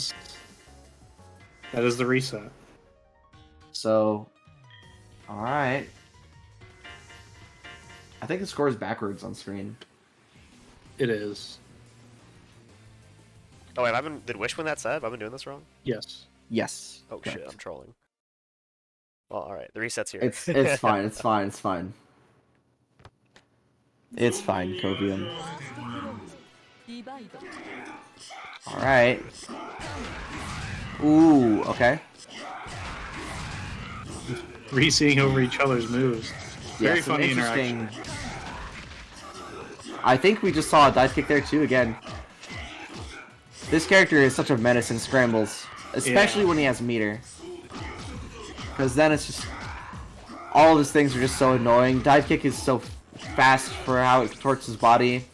That is the reset. So, alright. I think the score is backwards on screen. It is. Oh wait, did Wish win that set? Have I been doing this wrong? Yes. Yes. Oh correct. shit, I'm trolling. Well, alright, the reset's here. It's fine, it's fine, it's fine. It's fine, Covium. Alright. Ooh, okay. Re-seeing over each other's moves. Very Yes, an funny interesting- interaction. I think we just saw a dive kick there too again. This character is such a menace in scrambles, especially when he has meter. Because then it's just all of his things are just so annoying. Dive kick is so fast for how it contorts his body.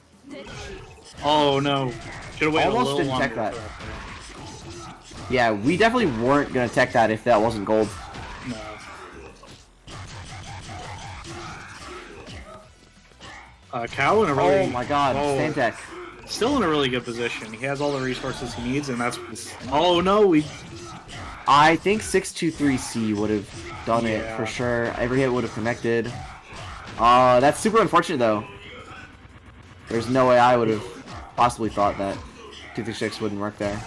Oh no! Should have waited Almost a little didn't longer. check that. For that. Yeah, we definitely weren't gonna tech that if that wasn't gold. No. Cow in a really. Oh my god, stand tech. Still in a really good position. He has all the resources he needs, and that's. Oh no, we. I think 623C would have done it Yeah. for sure. Every hit would have connected. That's super unfortunate though. There's no way I would have possibly thought that 236 wouldn't work there.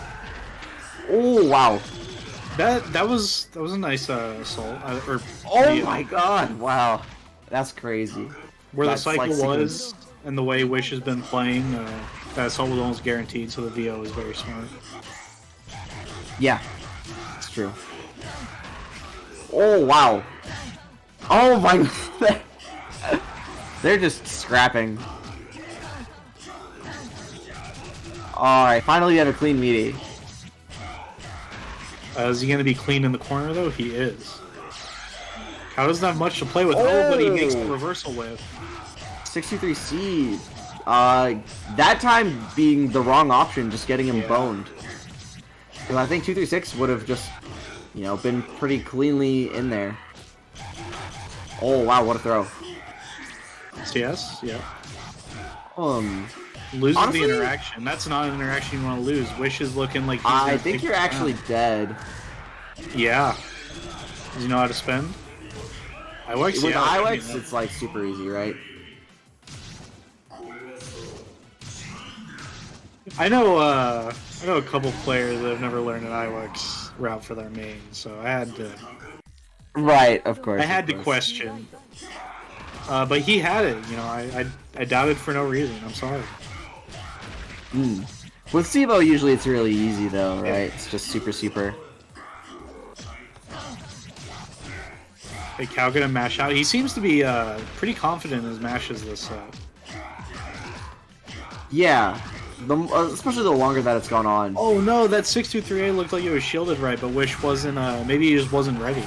Oh wow! That was a nice assault. Oh my god! Wow, that's crazy. Where the That's cycle like was, and the way Wish has been playing, that assault was almost guaranteed. So the VO is very smart. Yeah, it's true. Oh wow! Oh my! They're just scrapping. Alright, finally we have a clean meaty. Is he going to be clean in the corner, though? He is. Cow doesn't have much to play with. Oh, but he makes the reversal with. 63C. That time being the wrong option, just getting him boned. Because I think 236 would have just, you know, been pretty cleanly in there. Oh wow, what a throw. CS? Yeah. Loses Honestly, the interaction. That's not an interaction you want to lose. Wish is looking like he's I gonna think take you're it actually down. dead. Yeah. Does he know how to spend? IWX, With yeah, IWX, it's like super easy, right? I know a couple players that have never learned an IWX route for their main, so I had to. Right, of course. I had to question. But he had it, you know. I doubted for no reason. I'm sorry. With SIBO, usually it's really easy, though, right? It's just super. Hey, Cow gonna mash out. He seems to be pretty confident in his mashes this set. Yeah, especially the longer that it's gone on. Oh no, that 623A looked like it was shielded right, but Wish wasn't. Maybe he just wasn't ready.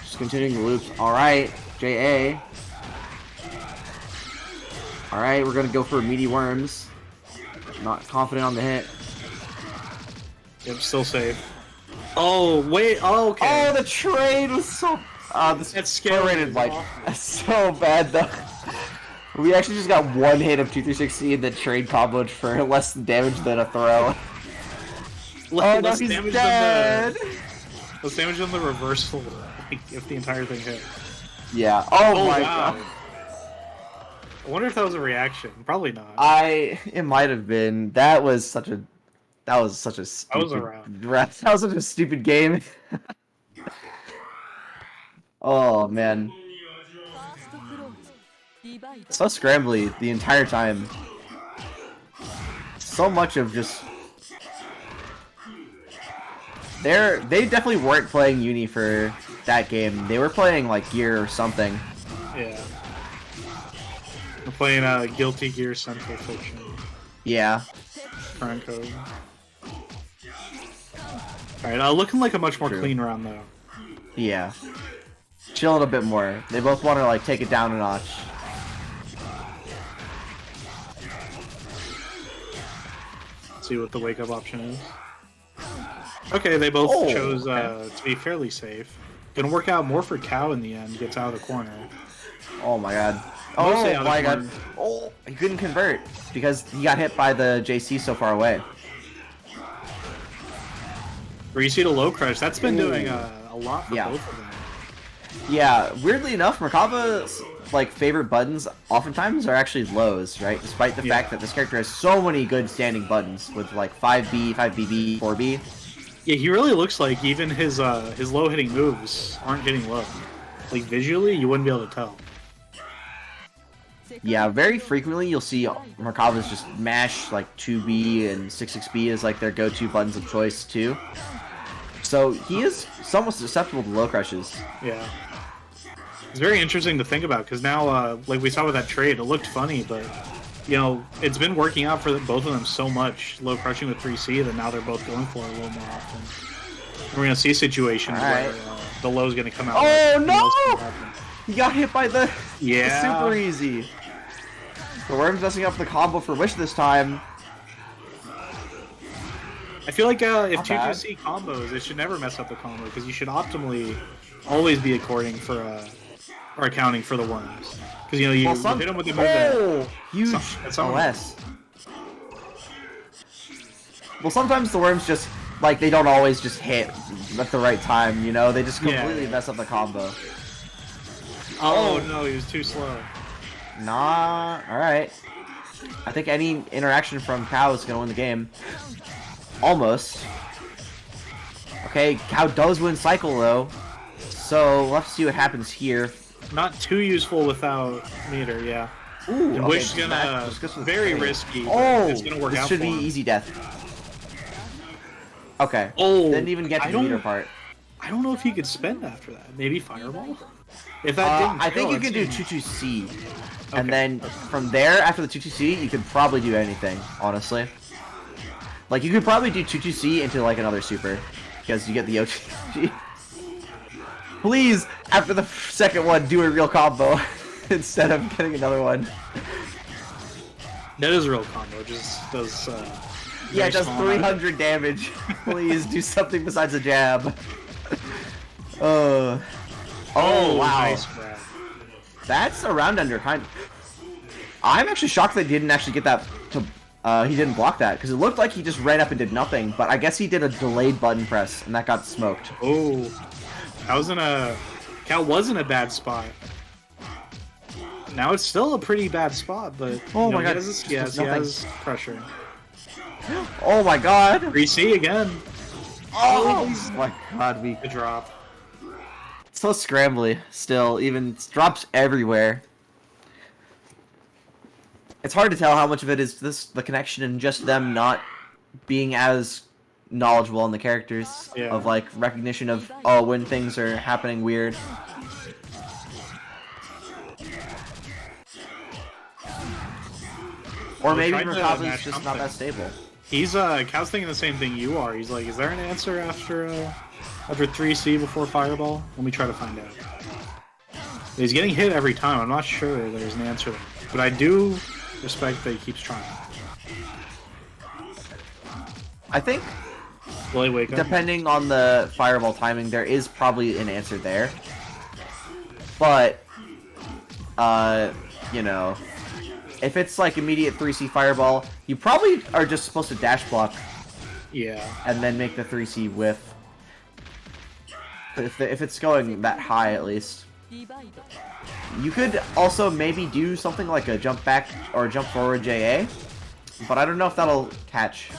Just continuing the loops. Alright, JA. Alright, we're gonna go for meaty worms. Not confident on the hit. Yep, still safe. Oh wait. Oh okay. Oh, the trade was so. That scale rated is like awful. so bad though. We actually just got one hit of 236C and then trade comboed for less damage than a throw. Less he's damage dead. Less damage than the reversal. Like, if the entire thing hit. Yeah. Oh, Oh my wow. god. I wonder if that was a reaction. Probably not. It might have been. That was such a stupid. around. That was such a stupid game. Oh man. So scrambly the entire time. So much of just They definitely weren't playing Uni for that game. They were playing like Gear or something. Yeah. We're playing Guilty Gear Central Fiction. Yeah. Current code. Alright, looking like a much more clean round though. Yeah. Chilling a bit more. They both want to like take it down a notch. Let's see what the wake up option is. Okay, they both chose to be fairly safe. Gonna work out more for Cow in the end. Gets out of the corner. Oh my god. Mostly Oh my god. Oh, he couldn't convert because he got hit by the JC so far away. Where you see the low crush, that's been doing a lot for both of them. Yeah, weirdly enough, Merkava's like favorite buttons oftentimes are actually lows, right? Despite the fact that this character has so many good standing buttons with like 5B, 5BB, 4B. Yeah, he really looks like even his low hitting moves aren't hitting low. Like visually, you wouldn't be able to tell. Yeah, very frequently you'll see Merkava's just mash like 2B and 6B as like their go-to buttons of choice too. So he is somewhat susceptible to low crushes. Yeah. It's very interesting to think about because now, like we saw with that trade, it looked funny, but you know, it's been working out for both of them so much, low crushing with 3C, that now they're both going for it a little more often. We're gonna see situations where the low's gonna come out. Oh no! He got hit by the super easy. The Worm's messing up the combo for Wish this time. I feel like if 2-2C combos, it should never mess up the combo because you should optimally always be according for or accounting for the worms. Because you know you hit them with the move huge LS. Well, sometimes the worms just like they don't always just hit at the right time. You know, they just completely mess up the combo. Oh no, he was too slow. Nah, all right. I think any interaction from Cow is gonna win the game. Almost. Okay, Cow does win cycle though, so we'll have to see what happens here. Not too useful without meter, yeah. Ooh, and Wish is gonna very risky. It's gonna work out. This should be easy death. Okay. Oh, didn't even get to the meter part. I don't know if he could spend after that. Maybe Fireball. If that didn't, I think you could do 2-2C, and then from there after the 2-2C, you could probably do anything. Honestly, like you could probably do 2-2C into like another super, because you get the OTG. Please, after the second one, do a real combo instead of getting another one. That is a real combo. It just does. Yeah, it does 300 damage. Please do something besides a jab. Oh wow. Nice grab. That's a round under kind of. I'm actually shocked that he didn't actually get that to. He didn't block that because it looked like he just ran up and did nothing. But I guess he did a delayed button press and that got smoked. Oh, Cal was in a bad spot. Now it's still a pretty bad spot, but oh my god, he has pressure. Oh my god! 3C again. Oh my god, we drop. So scrambly still, even drops everywhere. It's hard to tell how much of it is the connection and just them not being as knowledgeable on the characters of like recognition of when things are happening weird. Or maybe Merkava's just not that stable. He's Cal's thinking the same thing you are. He's like, is there an answer after 3C before Fireball? Let me try to find out. He's getting hit every time. I'm not sure there's an answer there. But I do respect that he keeps trying. I think will he wake up? Depending on the Fireball timing, there is probably an answer there. But you know, if it's like immediate 3C Fireball, you probably are just supposed to dash block. Yeah. And then make the 3C whiff. If it's going that high, at least. You could also maybe do something like a jump back or jump forward JA, but I don't know if that'll catch.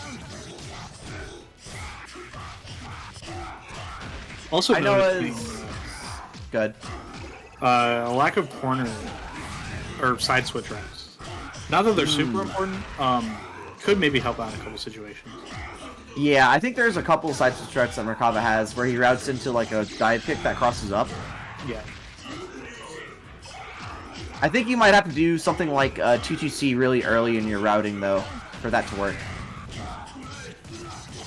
Also, I know it's good. A lack of corner or side switch routes. Not that they're super important, could maybe help out in a couple situations. Yeah, I think there's a couple side threats that Merkava has where he routes into like a dive kick that crosses up. Yeah. I think you might have to do something like 2-2C really early in your routing, though, for that to work.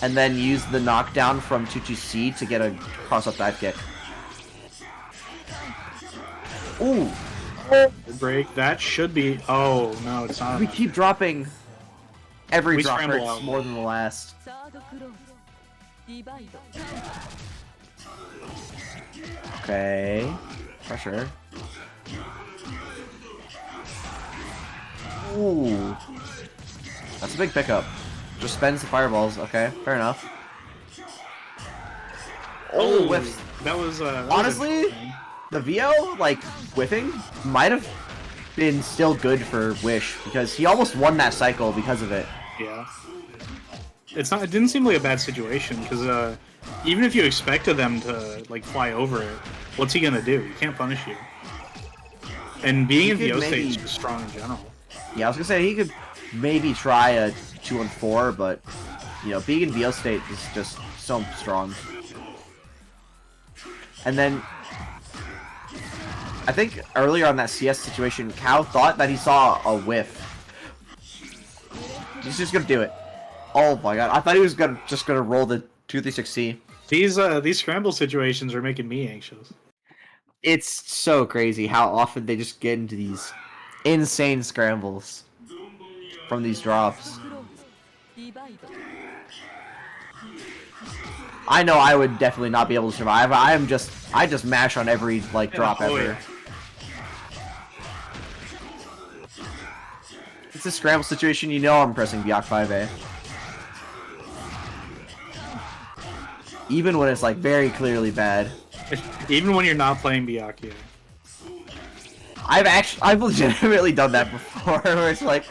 And then use the knockdown from 2-2C to get a cross-up dive kick. Ooh! Break. That should be... Oh, no, it's not. We keep dropping. Every We drop scramble hurts out. more than the last. Okay. Pressure. Ooh. That's a big pickup. Just spends the fireballs. Okay, fair enough. Oh, whiffs. That was, Honestly, the VO, like, whiffing might have been still good for Wish, because he almost won that cycle because of it. Yeah. It's not. It didn't seem like a bad situation, because even if you expected them to, like, fly over it, what's he gonna do? He can't punish you. And being in VO state is just strong in general. Yeah, I was gonna say he could maybe try a 2-4, but you know, being in VO state is just so strong. And then I think earlier on that CS situation, Cow thought that he saw a whiff. He's just gonna do it. Oh my god! I thought he was just gonna roll the 2-3-6C. These scramble situations are making me anxious. It's so crazy how often they just get into these insane scrambles from these drops. I know I would definitely not be able to survive. I just mash on every like drop ever. Yeah. It's a scramble situation, you know I'm pressing Byac 5A. Even when it's like very clearly bad. Even when you're not playing Byakuya. I've legitimately done that before, where it's like,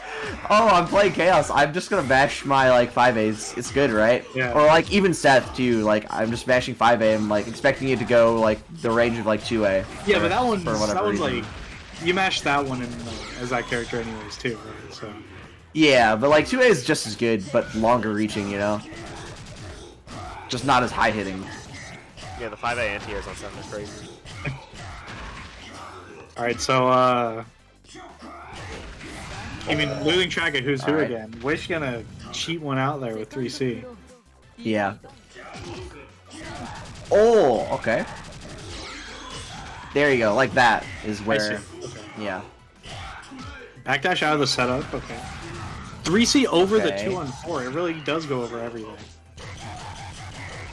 oh, I'm playing Chaos, I'm just gonna mash my like 5As. It's good, right? Yeah. Or like even Seth too, like I'm just mashing 5A and like expecting it to go like the range of like 2A. Yeah, but that one's reason. like, you mashed that one in as that character anyways too, right? So. Yeah, but like 2A is just as good, but longer reaching, you know? Just not as high hitting. Yeah, the 5A anti-airs on Seth are crazy. Alright, so, I mean, losing track of who's who Alright. again. Wish gonna cheat one out there with 3C. Yeah. Oh, okay. There you go, like that is I where... see. Okay. Yeah. Backdash out of the setup, okay. 3C over the Okay. 2-on-4, it really does go over everything.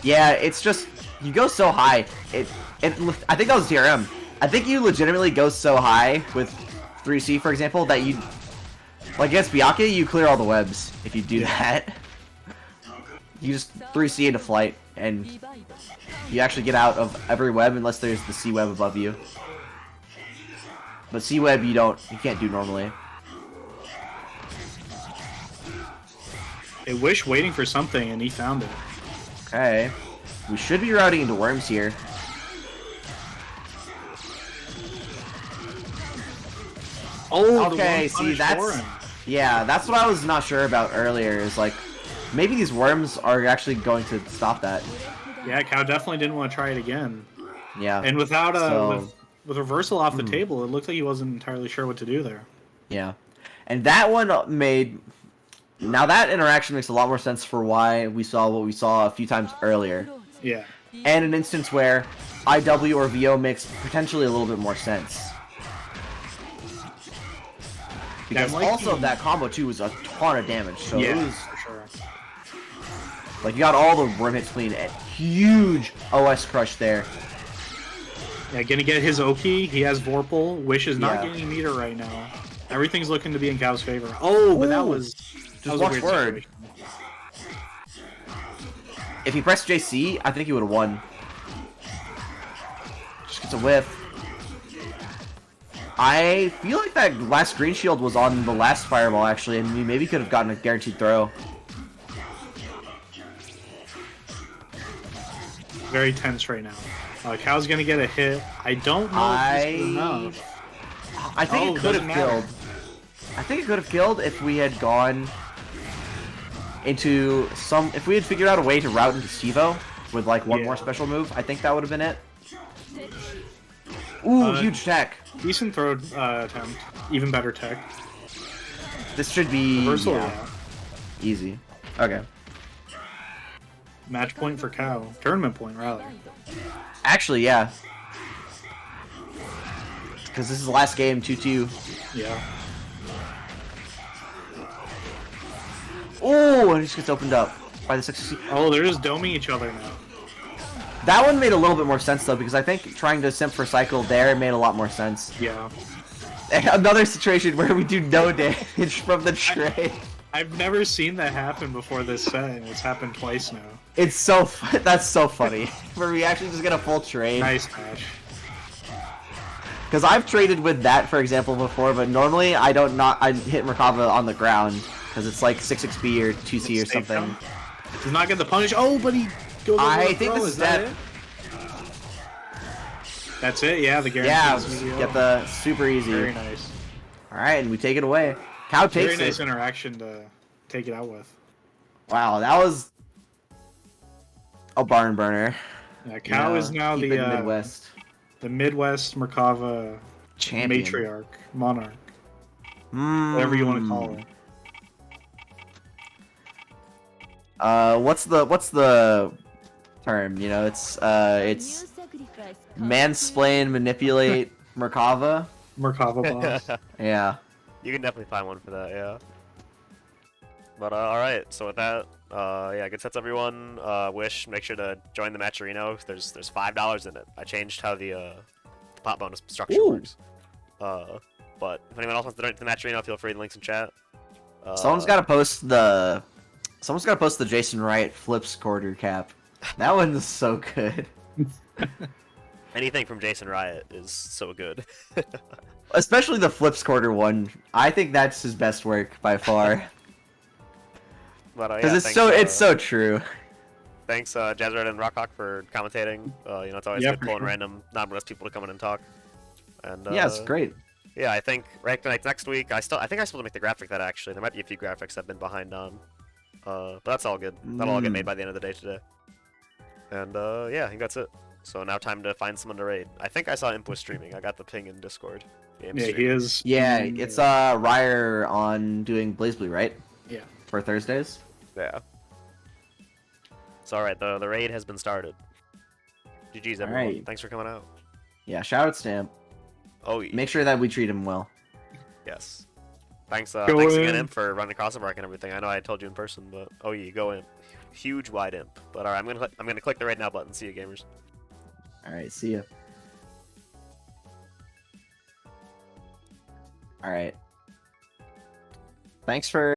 Yeah, it's just... You go so high. I think that was TRM. I think you legitimately go so high with 3C, for example, that you... Like, against Byakuya, you clear all the webs if you do that. You just 3C into flight, and you actually get out of every web unless there's the C web above you. But C web you can't do normally. They Wish waiting for something, and he found it. Okay. We should be routing into worms here. Oh, Okay, see, that's... Yeah, that's what I was not sure about earlier, is like, maybe these worms are actually going to stop that. Yeah, Cow definitely didn't want to try it again. Yeah. And without So- with reversal off the table, it looked like he wasn't entirely sure what to do there. Yeah. And that one made... Now that interaction makes a lot more sense for why we saw what we saw a few times earlier. Yeah. And an instance where IW or VO makes potentially a little bit more sense. Because might also be- that combo too was a ton of damage, so it Yeah, was... for sure. Like, you got all the worm hits clean, and huge OS crush there. Yeah, gonna get his Oki. He has Vorpal. Wish is not Yeah. getting meter right now. Everything's looking to be in Cow's favor. Oh, but that Ooh. was Just a watch weird forward. situation. If he pressed JC, I think he would have won. Just gets a whiff. I feel like that last green shield was on the last fireball, actually, and we maybe could have gotten a guaranteed throw. Very tense right now. Cow's gonna get a hit. I don't know if this is enough. I think Oh, it could doesn't have matter. killed. I think it could have killed if we had gone into some. If we had figured out a way to route into Stevo with like one more special move, I think that would have been it. Ooh, huge tech. Decent throw attempt. Even better tech. This should be Reversal, yeah. Easy. Okay. Match point for Cow. Tournament point, rather. Actually, yeah. Because this is the last game, 2-2. Yeah. Oh, and it just gets opened up by the 60. Oh, they're just doming each other now. That one made a little bit more sense, though, because I think trying to simp for cycle there made a lot more sense. Yeah. Another situation where we do no damage from the trade. I've never seen that happen before this set, and it's happened twice now. It's so that's so funny. Where we actually just get a full trade. Nice match. Because I've traded with that, for example, before, but normally I hit Merkava on the ground because it's like 6xb or 2c or something. Does not get the punish. Oh, but he goes. I think this is that. That's it. Yeah, the guarantee. Yeah, get the super easy. Very nice. All right, and we take it away. Cow takes it. Very nice interaction to take it out with. Wow, that was a barn burner. Yeah, Cow is now the Midwest. The Midwest Merkava champion, matriarch, monarch, whatever you want to call it. What's the term? You know, it's mansplain, manipulate, Merkava. Merkava boss. Yeah. You can definitely find one for that, yeah. But alright, so with that, yeah, good sets everyone. Wish, make sure to join the Matcherino. There's $5 in it. I changed how the pot bonus structure works. But if anyone else wants to donate to the Matcherino, feel free to links in chat. Someone's gotta post the Jason Wright flips quarter cap. That one's so good. Anything from Jason Riot is so good. Especially the flips quarter one. I think that's his best work by far. Because it's so true. Thanks, Jazzard and Rockhawk for commentating. You know, it's always good pulling random non-Midwest people to come in and talk. And yeah, it's great. Yeah, I think next week. I think I'm supposed to make the graphic that actually. There might be a few graphics I've been behind on. But that's all good. That'll all get made by the end of the day today. And yeah, I think that's it. So now time to find someone to raid. I think I saw Imp was streaming. I got the ping in Discord. Yeah, he is. Yeah, it's Ryer on doing BlazBlue, right? Yeah. For Thursdays. Yeah. It's alright, the raid has been started. GG's everyone. Right. Thanks for coming out. Yeah, shout out Stamp. Oh, yeah. Make sure that we treat him well. Yes. Thanks thanks again, Imp, for running across the mark and everything. I know I told you in person, but oh yeah, go Imp. Huge wide Imp. But alright, I'm gonna click the raid now button. See you, gamers. Alright, see ya. Alright. Thanks for